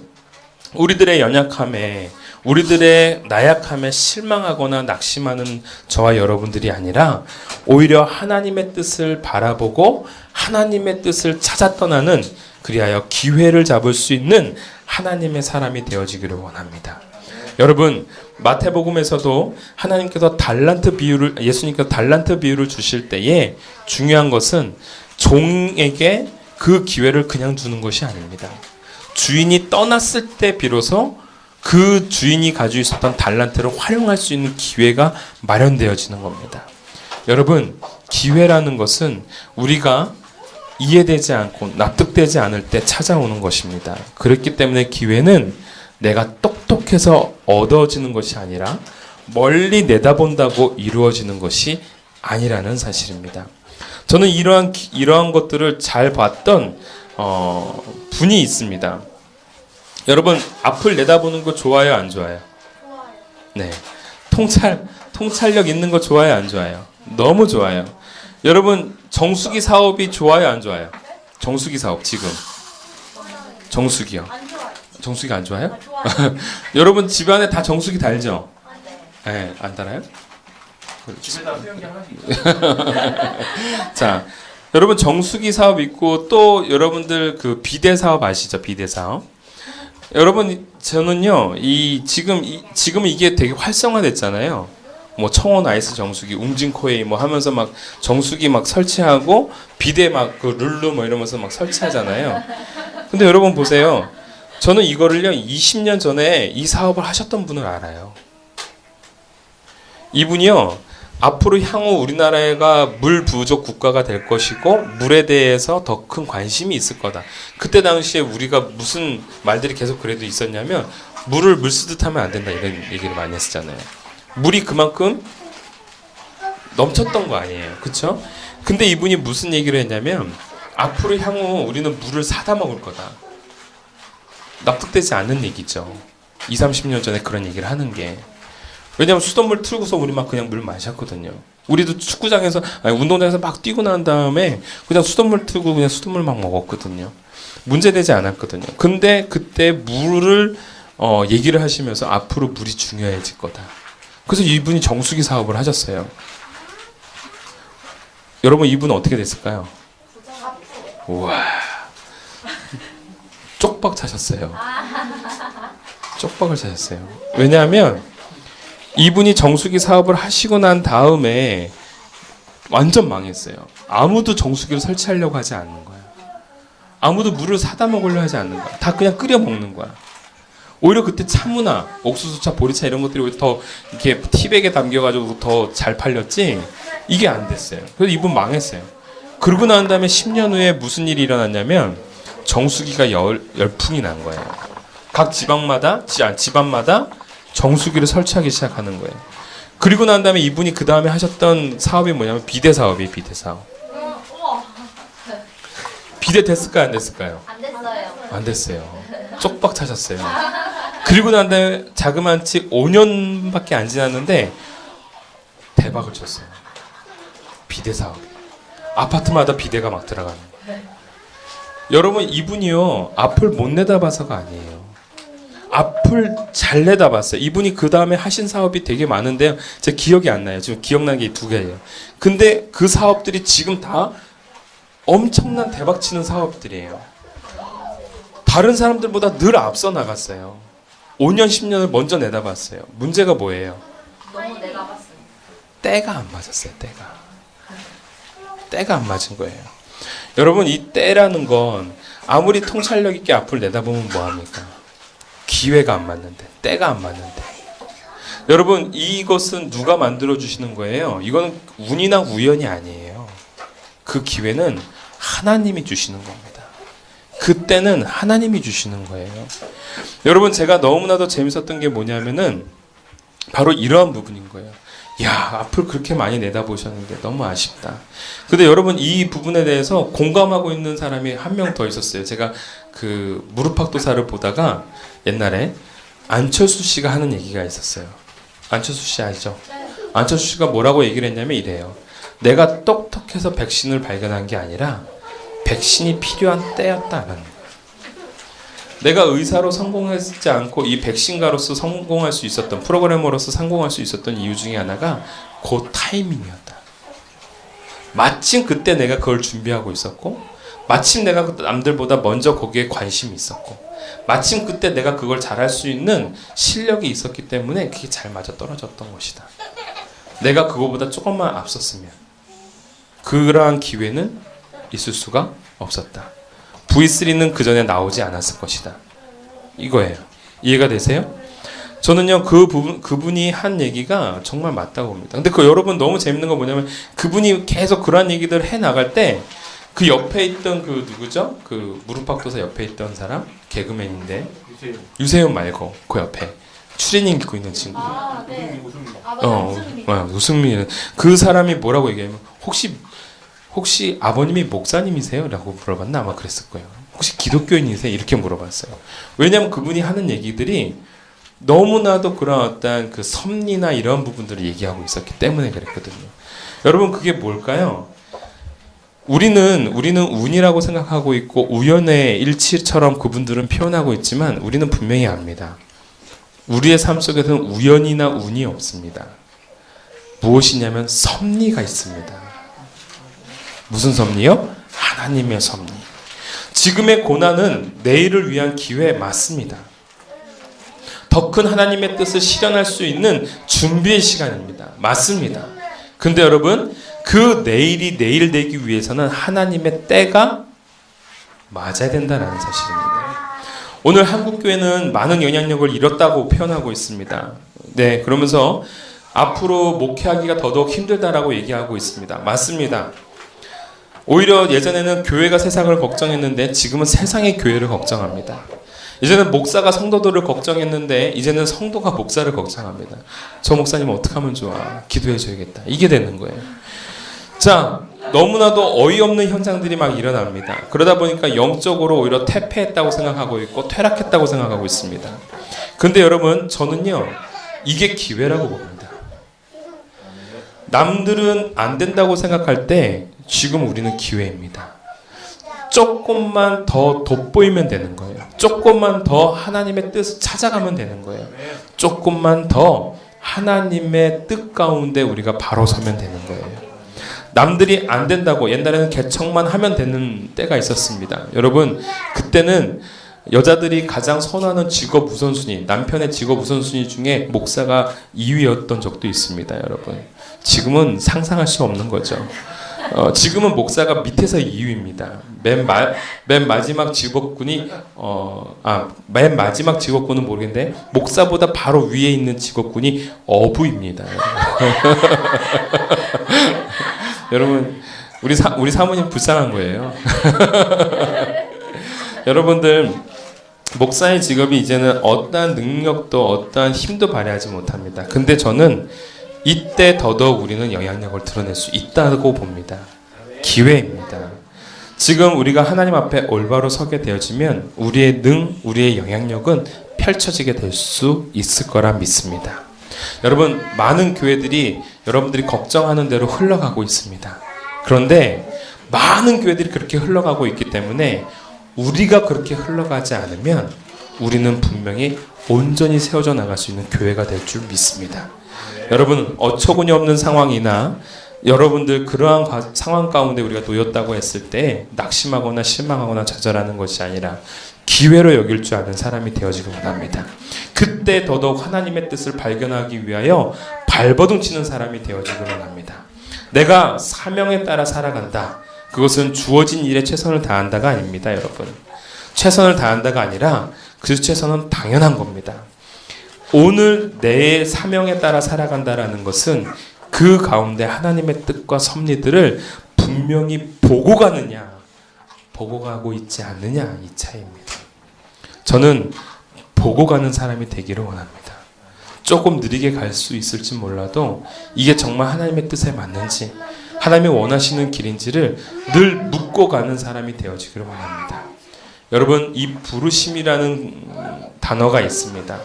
[SPEAKER 2] 우리들의 연약함에, 우리들의 나약함에 실망하거나 낙심하는 저와 여러분들이 아니라 오히려 하나님의 뜻을 바라보고 하나님의 뜻을 찾아 떠나는, 그리하여 기회를 잡을 수 있는 하나님의 사람이 되어지기를 원합니다. 여러분, 마태복음에서도 하나님께서 예수님께서 달란트 비유를 주실 때에 중요한 것은 종에게 그 기회를 그냥 주는 것이 아닙니다. 주인이 떠났을 때 비로소 그 주인이 가지고 있었던 달란트를 활용할 수 있는 기회가 마련되어지는 겁니다. 여러분, 기회라는 것은 우리가 이해되지 않고 납득되지 않을 때 찾아오는 것입니다. 그렇기 때문에 기회는 내가 똑똑해서 얻어지는 것이 아니라 멀리 내다본다고 이루어지는 것이 아니라는 사실입니다. 저는 이러한 것들을 잘 봤던 분이 있습니다. 여러분, 앞을 내다보는 거 좋아요, 안 좋아요? 네, 통찰력 있는 거 좋아요, 안 좋아요? 너무 좋아요. 여러분, 정수기 사업이 좋아요, 안 좋아요? 정수기 사업 지금 정수기요. 정수기 안 좋아요? 여러분 집안에 다 정수기 달죠? 네, 안 달아요?
[SPEAKER 1] 집에다 수영장 하나씩
[SPEAKER 2] 자, 여러분 정수기 사업 있고 또 여러분들 그 비대 사업 아시죠? 비대 사업. 여러분 저는요 지금 이게 되게 활성화됐잖아요. 뭐 청원 아이스 정수기, 웅진코웨이 뭐 하면서 막 정수기 막 설치하고 비대 막 그 룰루 뭐 이러면서 막 설치하잖아요. 근데 여러분 보세요. 저는 이거를요 20년 전에 이 사업을 하셨던 분을 알아요. 이분이요 앞으로 향후 우리나라가 물 부족 국가가 될 것이고 물에 대해서 더 큰 관심이 있을 거다. 그때 당시에 우리가 무슨 말들이 계속 그래도 있었냐면 물을 물 쓰듯 하면 안 된다 이런 얘기를 많이 했었잖아요. 물이 그만큼 넘쳤던 거 아니에요. 그렇죠? 근데 이분이 무슨 얘기를 했냐면 앞으로 향후 우리는 물을 사다 먹을 거다. 납득되지 않는 얘기죠. 20, 30년 전에 그런 얘기를 하는 게. 왜냐면 수돗물 틀고서 우리 막 그냥 물 마셨거든요. 우리도 축구장에서 아니 운동장에서 막 뛰고 난 다음에 그냥 수돗물 틀고 그냥 수돗물 막 먹었거든요. 문제되지 않았거든요. 근데 그때 물을 얘기를 하시면서 앞으로 물이 중요해질 거다. 그래서 이분이 정수기 사업을 하셨어요. 여러분 이분은 어떻게 됐을까요? 우와 쪽박 차셨어요. 쪽박을 차셨어요. 왜냐하면 이분이 정수기 사업을 하시고 난 다음에 완전 망했어요. 아무도 정수기를 설치하려고 하지 않는 거야. 아무도 물을 사다 먹으려 하지 않는 거야. 다 그냥 끓여 먹는 거야. 오히려 그때 차무나 옥수수차, 보리차 이런 것들이 오히려 더 이렇게 티백에 담겨가지고 더 잘 팔렸지 이게 안 됐어요. 그래서 이분 망했어요. 그러고 난 다음에 10년 후에 무슨 일이 일어났냐면 정수기가 열풍이 난 거예요. 각 지방마다 집안마다 정수기를 설치하기 시작하는 거예요. 그리고 난 다음에 이분이 그 다음에 하셨던 사업이 뭐냐면 비대 사업이에요. 비대 사업. 비대 됐을까요? 안 됐을까요?
[SPEAKER 3] 안 됐어요.
[SPEAKER 2] 안 됐어요. 쪽박 차셨어요. 그리고 난 다음에 자그만치 5년밖에 안 지났는데 대박을 쳤어요. 비대 사업이. 아파트마다 비대가 막 들어가는 거예요. 여러분 이분이요. 앞을 못 내다봐서가 아니에요. 앞을 잘 내다봤어요. 이분이 그 다음에 하신 사업이 되게 많은데요. 제 기억이 안 나요. 지금 기억나는 게 2개예요. 근데 그 사업들이 지금 다 엄청난 대박치는 사업들이에요. 다른 사람들보다 늘 앞서 나갔어요. 5년, 10년을 먼저 내다봤어요. 문제가 뭐예요?
[SPEAKER 3] 너무 내가 봤어요.
[SPEAKER 2] 때가 안 맞았어요. 때가 안 맞은 거예요. 여러분 이 때라는 건 아무리 통찰력 있게 앞을 내다보면 뭐합니까? 기회가 안 맞는데, 때가 안 맞는데. 여러분 이것은 누가 만들어 주시는 거예요? 이건 운이나 우연이 아니에요. 그 기회는 하나님이 주시는 겁니다. 그때는 하나님이 주시는 거예요. 여러분 제가 너무나도 재밌었던 게 뭐냐면은 바로 이러한 부분인 거예요. 야, 앞을 그렇게 많이 내다보셨는데 너무 아쉽다. 근데 여러분 이 부분에 대해서 공감하고 있는 사람이 한 명 더 있었어요. 제가 그 무릎팍도사를 보다가 옛날에 안철수 씨가 하는 얘기가 있었어요. 안철수 씨 아시죠? 안철수 씨가 뭐라고 얘기를 했냐면 이래요. 내가 똑똑해서 백신을 발견한 게 아니라 백신이 필요한 때였다는 거예요. 내가 의사로 성공하지 않고 이 백신가로서 성공할 수 있었던 프로그래머로서 성공할 수 있었던 이유 중에 하나가 그 타이밍이었다. 마침 그때 내가 그걸 준비하고 있었고 마침 내가 남들보다 먼저 거기에 관심이 있었고 마침 그때 내가 그걸 잘할 수 있는 실력이 있었기 때문에 그게 잘 맞아 떨어졌던 것이다. 내가 그거보다 조금만 앞섰으면 그러한 기회는 있을 수가 없었다. V3는 그 전에 나오지 않았을 것이다. 이거예요. 이해가 되세요? 저는요 그분이 한 얘기가 정말 맞다고 봅니다. 근데 그 여러분 너무 재밌는 건 뭐냐면 그분이 계속 그러한 얘기들을 해 나갈 때 그 옆에 있던 그 누구죠? 그 무릎팍도사 옆에 있던 사람 개그맨인데 유세윤 말고 그 옆에 추리닝 입고 있는 친구.
[SPEAKER 3] 아, 네. 아, 맞아요.
[SPEAKER 2] 우승민은 그 사람이 뭐라고 얘기하면 혹시 아버님이 목사님이세요? 라고 물어봤나? 아마 그랬을 거예요. 혹시 기독교인이세요? 이렇게 물어봤어요. 왜냐하면 그분이 하는 얘기들이 너무나도 그런 어떤 그 섭리나 이런 부분들을 얘기하고 있었기 때문에 그랬거든요. 여러분 그게 뭘까요? 우리는 운이라고 생각하고 있고 우연의 일치처럼 그분들은 표현하고 있지만 우리는 분명히 압니다. 우리의 삶 속에서는 우연이나 운이 없습니다. 무엇이냐면 섭리가 있습니다. 무슨 섭리요? 하나님의 섭리. 지금의 고난은 내일을 위한 기회 맞습니다. 더 큰 하나님의 뜻을 실현할 수 있는 준비의 시간입니다. 맞습니다. 근데 여러분 그 내일이 내일 되기 위해서는 하나님의 때가 맞아야 된다는 사실입니다. 오늘 한국교회는 많은 영향력을 잃었다고 표현하고 있습니다. 네, 그러면서 앞으로 목회하기가 더더욱 힘들다라고 얘기하고 있습니다. 맞습니다. 오히려 예전에는 교회가 세상을 걱정했는데 지금은 세상이 교회를 걱정합니다. 이제는 목사가 성도들을 걱정했는데 이제는 성도가 목사를 걱정합니다. 저 목사님 어떻게 하면 좋아? 기도해 줘야겠다. 이게 되는 거예요. 자, 너무나도 어이없는 현상들이 막 일어납니다. 그러다 보니까 영적으로 오히려 퇴폐했다고 생각하고 있고 퇴락했다고 생각하고 있습니다. 근데 여러분 저는요 이게 기회라고 봅니다. 남들은 안 된다고 생각할 때 지금 우리는 기회입니다. 조금만 더 돋보이면 되는 거예요. 조금만 더 하나님의 뜻을 찾아가면 되는 거예요. 조금만 더 하나님의 뜻 가운데 우리가 바로 서면 되는 거예요. 남들이 안 된다고 옛날에는 개척만 하면 되는 때가 있었습니다. 여러분 그때는 여자들이 가장 선호하는 직업 우선순위, 남편의 직업 우선순위 중에 목사가 2위였던 적도 있습니다. 여러분 지금은 상상할 수 없는 거죠. 지금은 목사가 밑에서 2위입니다. 맨 마지막 직업군이 맨 마지막 직업군은 모르겠는데 목사보다 바로 위에 있는 직업군이 어부입니다. 여러분 우리 사모님 불쌍한 거예요. 여러분들 목사의 직업이 이제는 어떠한 능력도 어떠한 힘도 발휘하지 못합니다. 근데 저는 이때 더더욱 우리는 영향력을 드러낼 수 있다고 봅니다. 기회입니다. 지금 우리가 하나님 앞에 올바로 서게 되어지면 우리의 우리의 영향력은 펼쳐지게 될 수 있을 거라 믿습니다. 여러분 많은 교회들이 여러분들이 걱정하는 대로 흘러가고 있습니다. 그런데 많은 교회들이 그렇게 흘러가고 있기 때문에 우리가 그렇게 흘러가지 않으면 우리는 분명히 온전히 세워져 나갈 수 있는 교회가 될 줄 믿습니다. 여러분 어처구니 없는 상황이나 여러분들 그러한 상황 가운데 우리가 놓였다고 했을 때 낙심하거나 실망하거나 좌절하는 것이 아니라 기회로 여길 줄 아는 사람이 되어지길 원합니다. 그때 더더욱 하나님의 뜻을 발견하기 위하여 발버둥 치는 사람이 되어지길 원합니다. 내가 사명에 따라 살아간다. 그것은 주어진 일에 최선을 다한다가 아닙니다. 여러분 최선을 다한다가 아니라 그 최선은 당연한 겁니다. 오늘 내 사명에 따라 살아간다라는 것은 그 가운데 하나님의 뜻과 섭리들을 분명히 보고 가느냐 보고 가고 있지 않느냐 이 차이입니다. 저는 보고 가는 사람이 되기를 원합니다. 조금 느리게 갈 수 있을지 몰라도 이게 정말 하나님의 뜻에 맞는지 하나님이 원하시는 길인지를 늘 묻고 가는 사람이 되어지기를 원합니다. 여러분 이 부르심이라는 단어가 있습니다.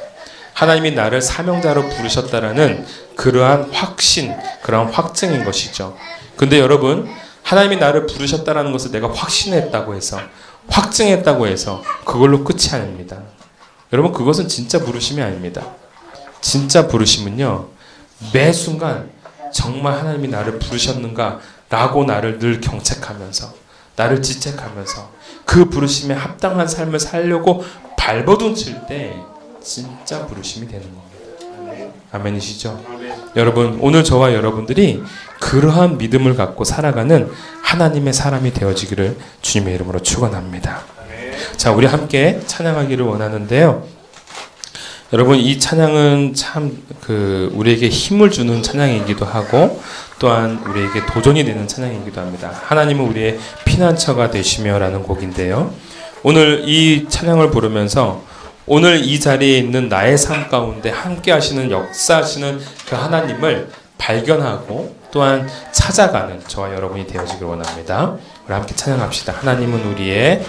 [SPEAKER 2] 하나님이 나를 사명자로 부르셨다라는 그러한 확신, 그러한 확증인 것이죠. 근데 여러분 하나님이 나를 부르셨다라는 것을 내가 확신했다고 해서 확증했다고 해서 그걸로 끝이 아닙니다. 여러분 그것은 진짜 부르심이 아닙니다. 진짜 부르심은요 매 순간 정말 하나님이 나를 부르셨는가 라고 나를 늘 경책하면서 나를 지책하면서 그 부르심에 합당한 삶을 살려고 발버둥 칠 때 진짜 부르심이 되는 겁니다. 아멘이시죠? 여러분 오늘 저와 여러분들이 그러한 믿음을 갖고 살아가는 하나님의 사람이 되어지기를 주님의 이름으로 축원합니다. 자 우리 함께 찬양하기를 원하는데요. 여러분 이 찬양은 참 우리에게 힘을 주는 찬양이기도 하고 또한 우리에게 도전이 되는 찬양이기도 합니다. 하나님은 우리의 피난처가 되시며라는 곡인데요. 오늘 이 찬양을 부르면서 오늘 이 자리에 있는 나의 삶 가운데 함께 하시는 역사하시는 그 하나님을 발견하고 또한 찾아가는 저와 여러분이 되어지길 원합니다. 우리 함께 찬양합시다. 하나님은 우리의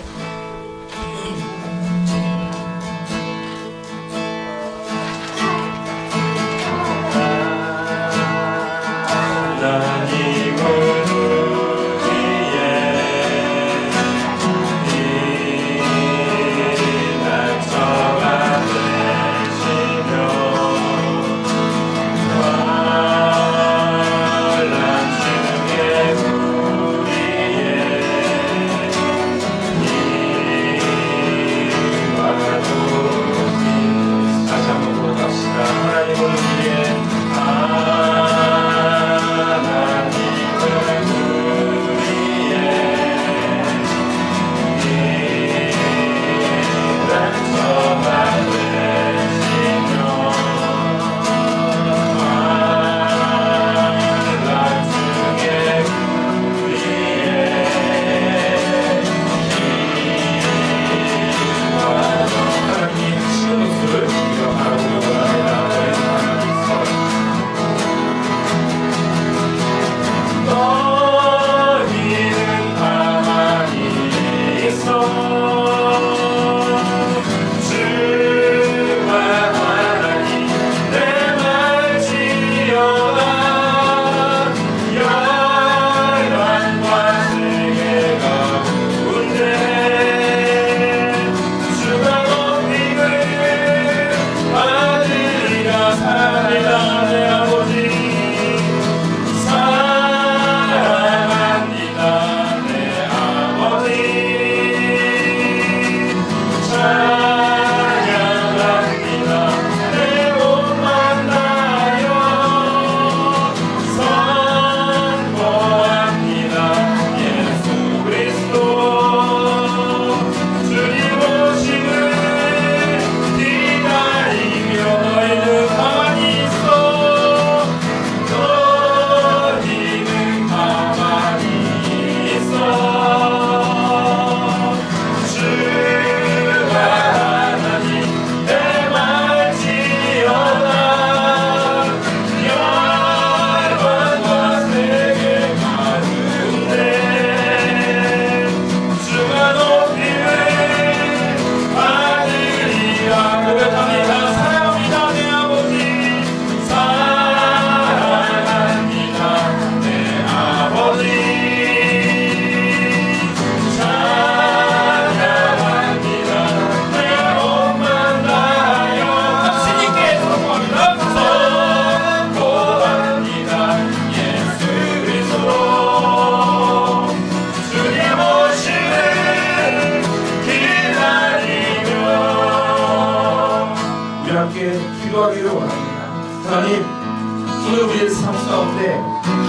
[SPEAKER 4] 기도하기를 원합니다. 하나님, 오늘 우리의 삶 가운데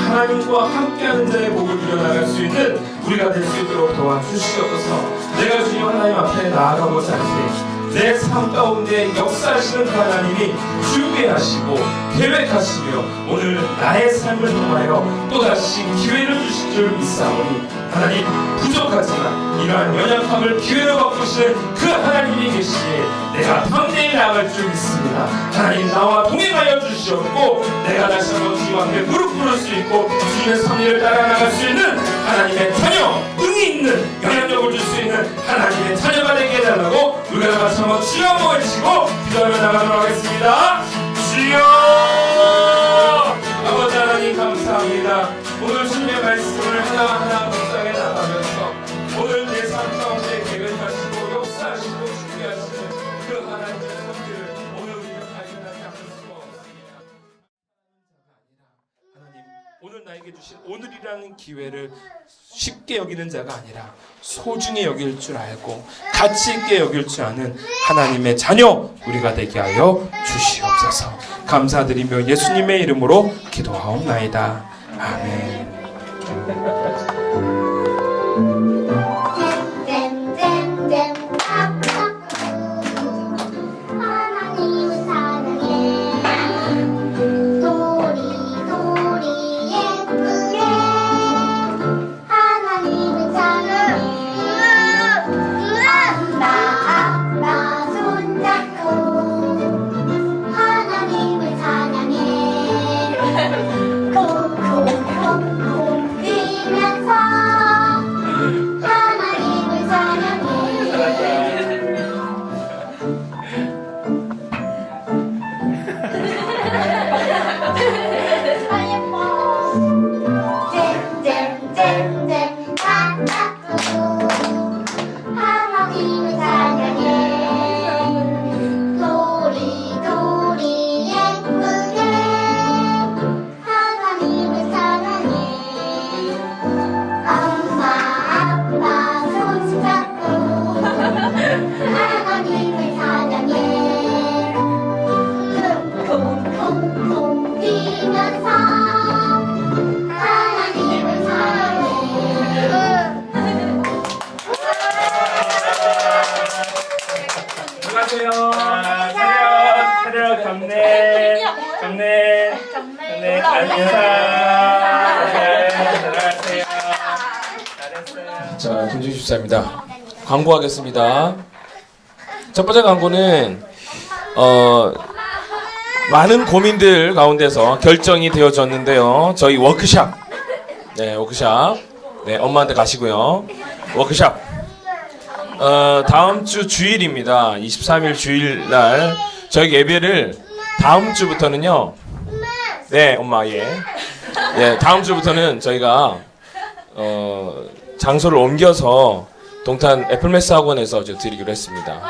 [SPEAKER 4] 하나님과 함께하는 자의 복을 이뤄나갈 수 있는 우리가 될 수 있도록 도와주시옵소서. 내가 주님 하나님 앞에 나아가고자 할 때 내 삶 가운데 역사하시는 하나님이 준비하시고 계획하시며 오늘 나의 삶을 통하여 또다시 기회를 주실 줄 믿사오니 하나님, 부족하지만 이러한 연약함을 기회로 바꾸시는 그 하나님이 계시기에 내가 당대에 나아갈 줄 믿습니다. 하나님, 나와 동행하여 주시옵고 내가 다시 한번 주님 앞에 무릎 꿇을 수 있고 주님의 섭리를 따라 나갈 수 있는 하나님의 자녀, 능히 있는 영향력을 줄 수 있는 하나님의 자녀가 되게 해달라고 우리가 다시 한번 주여 한번 외치고 기도하며 나가도록 하겠습니다. 주여! 아버지 하나님 감사합니다. 오늘 주님의 말씀을 하나하나 묵상해 나가면서 오늘 내 삶 가운데 계획하시고 역사하시고 준비하시는 그 하나님의 섭리를 오늘 우리가 발견하지 않을 수가 없습니다. 하나님, 오늘 나에게 주신 오늘이라는 기회를 쉽게 여기는 자가 아니라 소중히 여길 줄 알고 가치 있게 여길 줄 아는 하나님의 자녀 우리가 되게 하여 주시옵소서. 감사드리며 예수님의 이름으로 기도하옵나이다. 아멘.
[SPEAKER 5] 하나님은
[SPEAKER 4] 경례 안녕하세요. 자, 김준희 집사입니다. 광고하겠습니다. 첫 번째 광고는 많은 고민들 가운데서 결정이 되어졌는데요. 저희 워크샵, 워크샵, 엄마한테 가시고요. 워크샵, 다음 주 주일입니다. 23일 주일 날 저희 예배를 다음 주부터는요. 네, 엄마 다음 주부터는 저희가 장소를 옮겨서 동탄 애플메스 학원에서 드리기로 했습니다.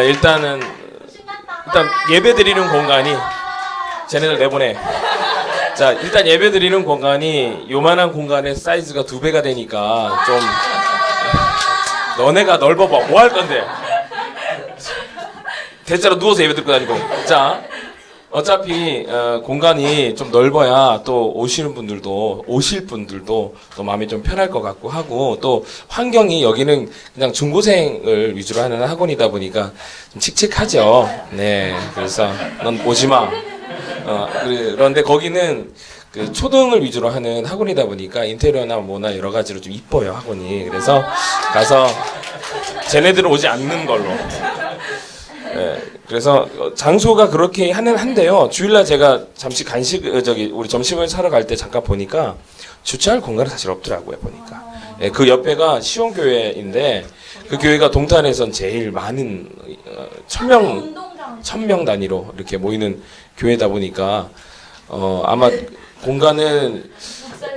[SPEAKER 4] 일단 예배 드리는 공간이 쟤네들 내보내. 자, 일단 예배 드리는 공간이 요만한 공간의 사이즈가 2배가 되니까 좀 너네가 넓어봐. 뭐 할 건데? 대자로 누워서 예배 듣고 다니고. 자, 어차피 공간이 좀 넓어야 또 오실 분들도 또 마음이 좀 편할 것 같고 하고, 또 환경이 여기는 그냥 중고생을 위주로 하는 학원이다 보니까 좀 칙칙하죠. 네, 그래서 넌 오지 마. 그런데 거기는 그 초등을 위주로 하는 학원이다 보니까 인테리어나 뭐나 여러 가지로 좀 이뻐요, 학원이. 그래서 가서 쟤네들은 오지 않는 걸로. 그래서 장소가 그렇게 한데요. 주일날 제가 잠시 우리 점심을 사러 갈 때 잠깐 보니까 주차할 공간이 사실 없더라고요, 보니까. 그 옆에가 시온교회인데 그 교회가 동탄에선 제일 많은 1000명 단위로 이렇게 모이는 교회다 보니까 아마 공간을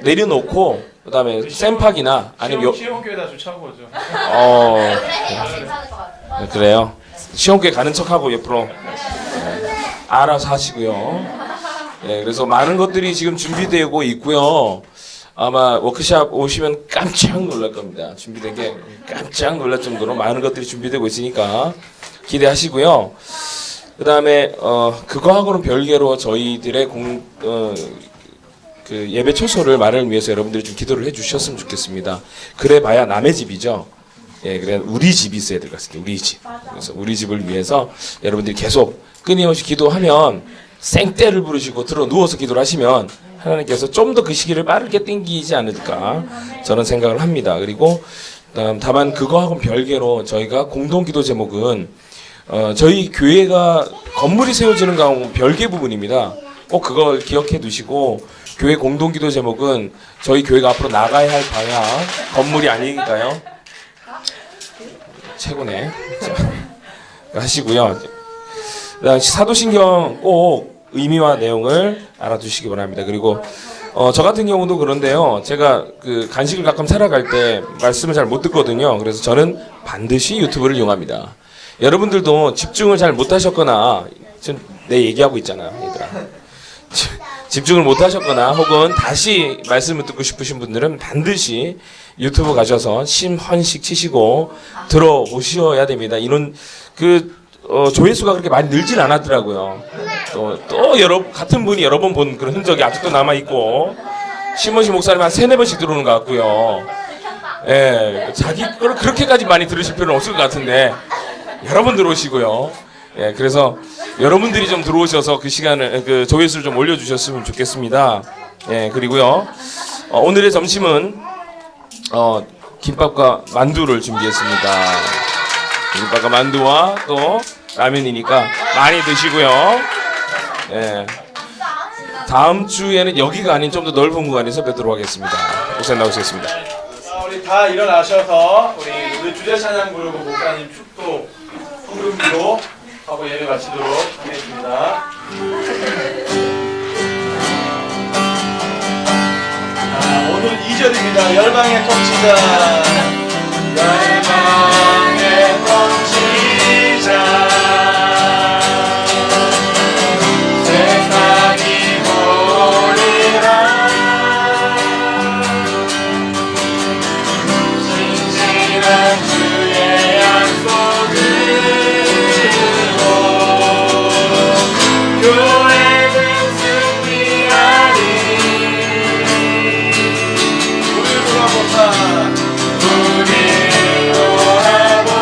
[SPEAKER 4] 내려놓고 그다음에 샘팍이나 아니면
[SPEAKER 1] 시온교회다 주차하고 오죠.
[SPEAKER 4] 그래요. 시험교회 가는 척하고 옆으로 알아서 하시고요. 그래서 많은 것들이 지금 준비되고 있고요. 아마 워크샵 오시면 깜짝 놀랄 겁니다. 준비된 게 깜짝 놀랄 정도로 많은 것들이 준비되고 있으니까 기대하시고요. 그 다음에 그거하고는 별개로 저희들의 그 예배 초소를 마련을 위해서 여러분들이 좀 기도를 해주셨으면 좋겠습니다. 그래봐야 남의 집이죠. 그래 우리 집이 있어야 될 것 같습니다. 우리 집. 그래서 우리 집을 위해서 여러분들이 계속 끊임없이 기도하면 생떼를 부르시고 들어 누워서 기도를 하시면 하나님께서 좀 더 그 시기를 빠르게 당기지 않을까 저는 생각을 합니다. 그리고 다만 그거하고는 별개로 저희가 공동기도 제목은 저희 교회가 건물이 세워지는 가운데 별개 부분입니다. 꼭 그걸 기억해 두시고 교회 공동기도 제목은 저희 교회가 앞으로 나가야 할 방향 건물이 아니니까요. 최고네. 자, 하시고요. 사도신경 꼭 의미와 내용을 알아두시기 바랍니다. 그리고 저 같은 경우도 그런데요. 제가 그 간식을 가끔 사러 갈 때 말씀을 잘 못 듣거든요. 그래서 저는 반드시 유튜브를 이용합니다. 여러분들도 집중을 잘 못하셨거나 지금 내 얘기하고 있잖아, 얘들아. 집중을 못하셨거나 혹은 다시 말씀을 듣고 싶으신 분들은 반드시 유튜브 가셔서 심헌식 치시고 들어오셔야 됩니다. 이런 조회수가 그렇게 많이 늘진 않았더라고요. 또 같은 분이 여러 번 본 그런 흔적이 아직도 남아 있고 심헌식 목사님 한 3-4번씩 들어오는 것 같고요. 자기 거를 그렇게까지 많이 들으실 필요는 없을 것 같은데 여러 번 들어오시고요. 그래서 여러분들이 좀 들어오셔서 그 시간을 그 조회수를 좀 올려주셨으면 좋겠습니다. 그리고요 오늘의 점심은 김밥과 만두를 준비했습니다. 김밥과 만두와 또 라면이니까 많이 드시고요. 다음 주에는 여기가 아닌 좀 더 넓은 공간에서 뵙도록 하겠습니다. 목사님 나오시겠습니다.
[SPEAKER 1] 우리 다 일어나셔서 우리 주제 찬양 부르고 목사님 축도 후금기로 하고 예배 마치도록 하겠습니다. 오늘 2절입니다. 열방의 통치자, 열방의 통치자, 세상이 보리라. 진실한 주의 약속을 교회는 승리하리. 우리를 돌아보사, 우리를 돌아보사.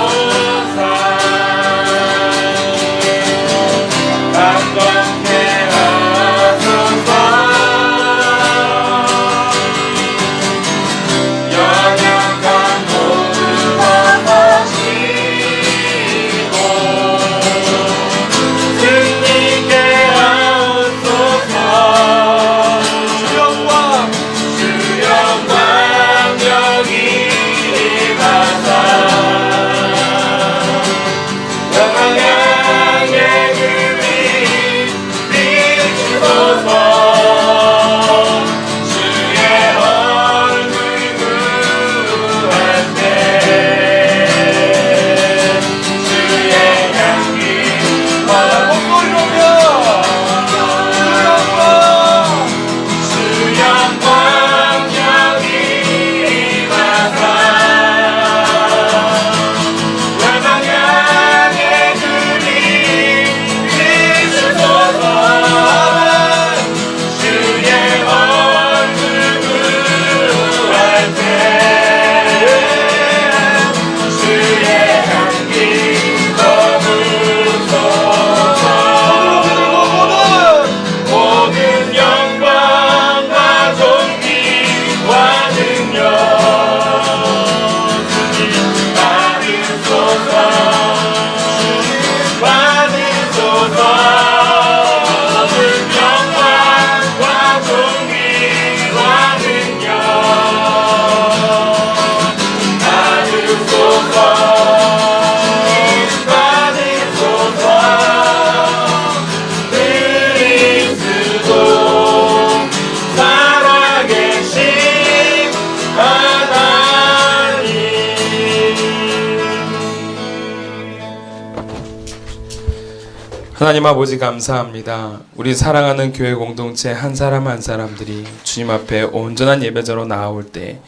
[SPEAKER 2] 하나님 아버지 감사합니다. 우리 사랑하는 교회 공동체 한 사람 한 사람들이 주님 앞에 온전한 예배자로 나아올 때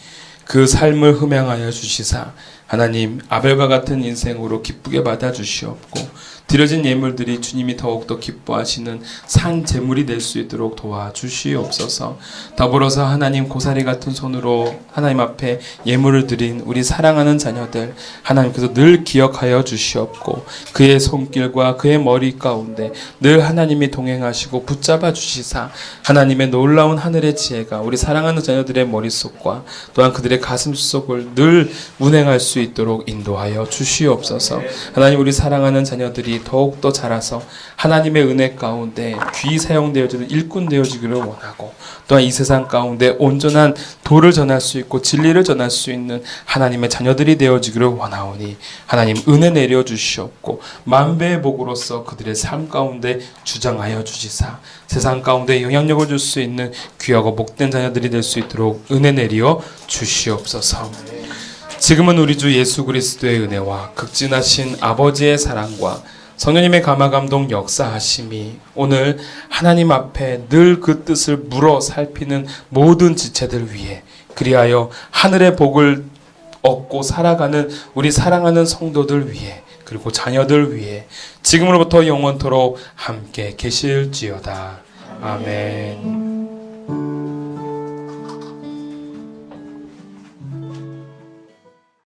[SPEAKER 2] 그 삶을 흠양하여 주시사 하나님 아벨과 같은 인생으로 기쁘게 받아주시옵고 드려진 예물들이 주님이 더욱더 기뻐하시는 산 제물이 될 수 있도록 도와주시옵소서. 더불어서 하나님 고사리 같은 손으로 하나님 앞에 예물을 드린 우리 사랑하는 자녀들 하나님께서 늘 기억하여 주시옵고 그의 손길과 그의 머리 가운데 늘 하나님이 동행하시고 붙잡아 주시사 하나님의 놀라운 하늘의 지혜가 우리 사랑하는 자녀들의 머릿속과 또한 그들의 가슴 속을 늘 운행할 수 있도록 인도하여 주시옵소서. 하나님 우리 사랑하는 자녀들이 더욱더 자라서 하나님의 은혜 가운데 귀 사용되어지는 일꾼 되어지기를 원하고 또한 이 세상 가운데 온전한 도를 전할 수 있고 진리를 전할 수 있는 하나님의 자녀들이 되어지기를 원하오니 하나님 은혜 내려주시옵고 만배의 복으로서 그들의 삶 가운데 주장하여 주시사 세상 가운데 영향력을 줄 수 있는 귀하고 복된 자녀들이 될 수 있도록 은혜 내려 주시옵소서. 지금은 우리 주 예수 그리스도의 은혜와 극진하신 아버지의 사랑과 성령님의 감화감동 역사하심이 오늘 하나님 앞에 늘 그 뜻을 물어 살피는 모든 지체들 위해 그리하여 하늘의 복을 얻고 살아가는 우리 사랑하는 성도들 위해 그리고 자녀들 위해 지금으로부터 영원토록 함께 계실지어다. 아멘.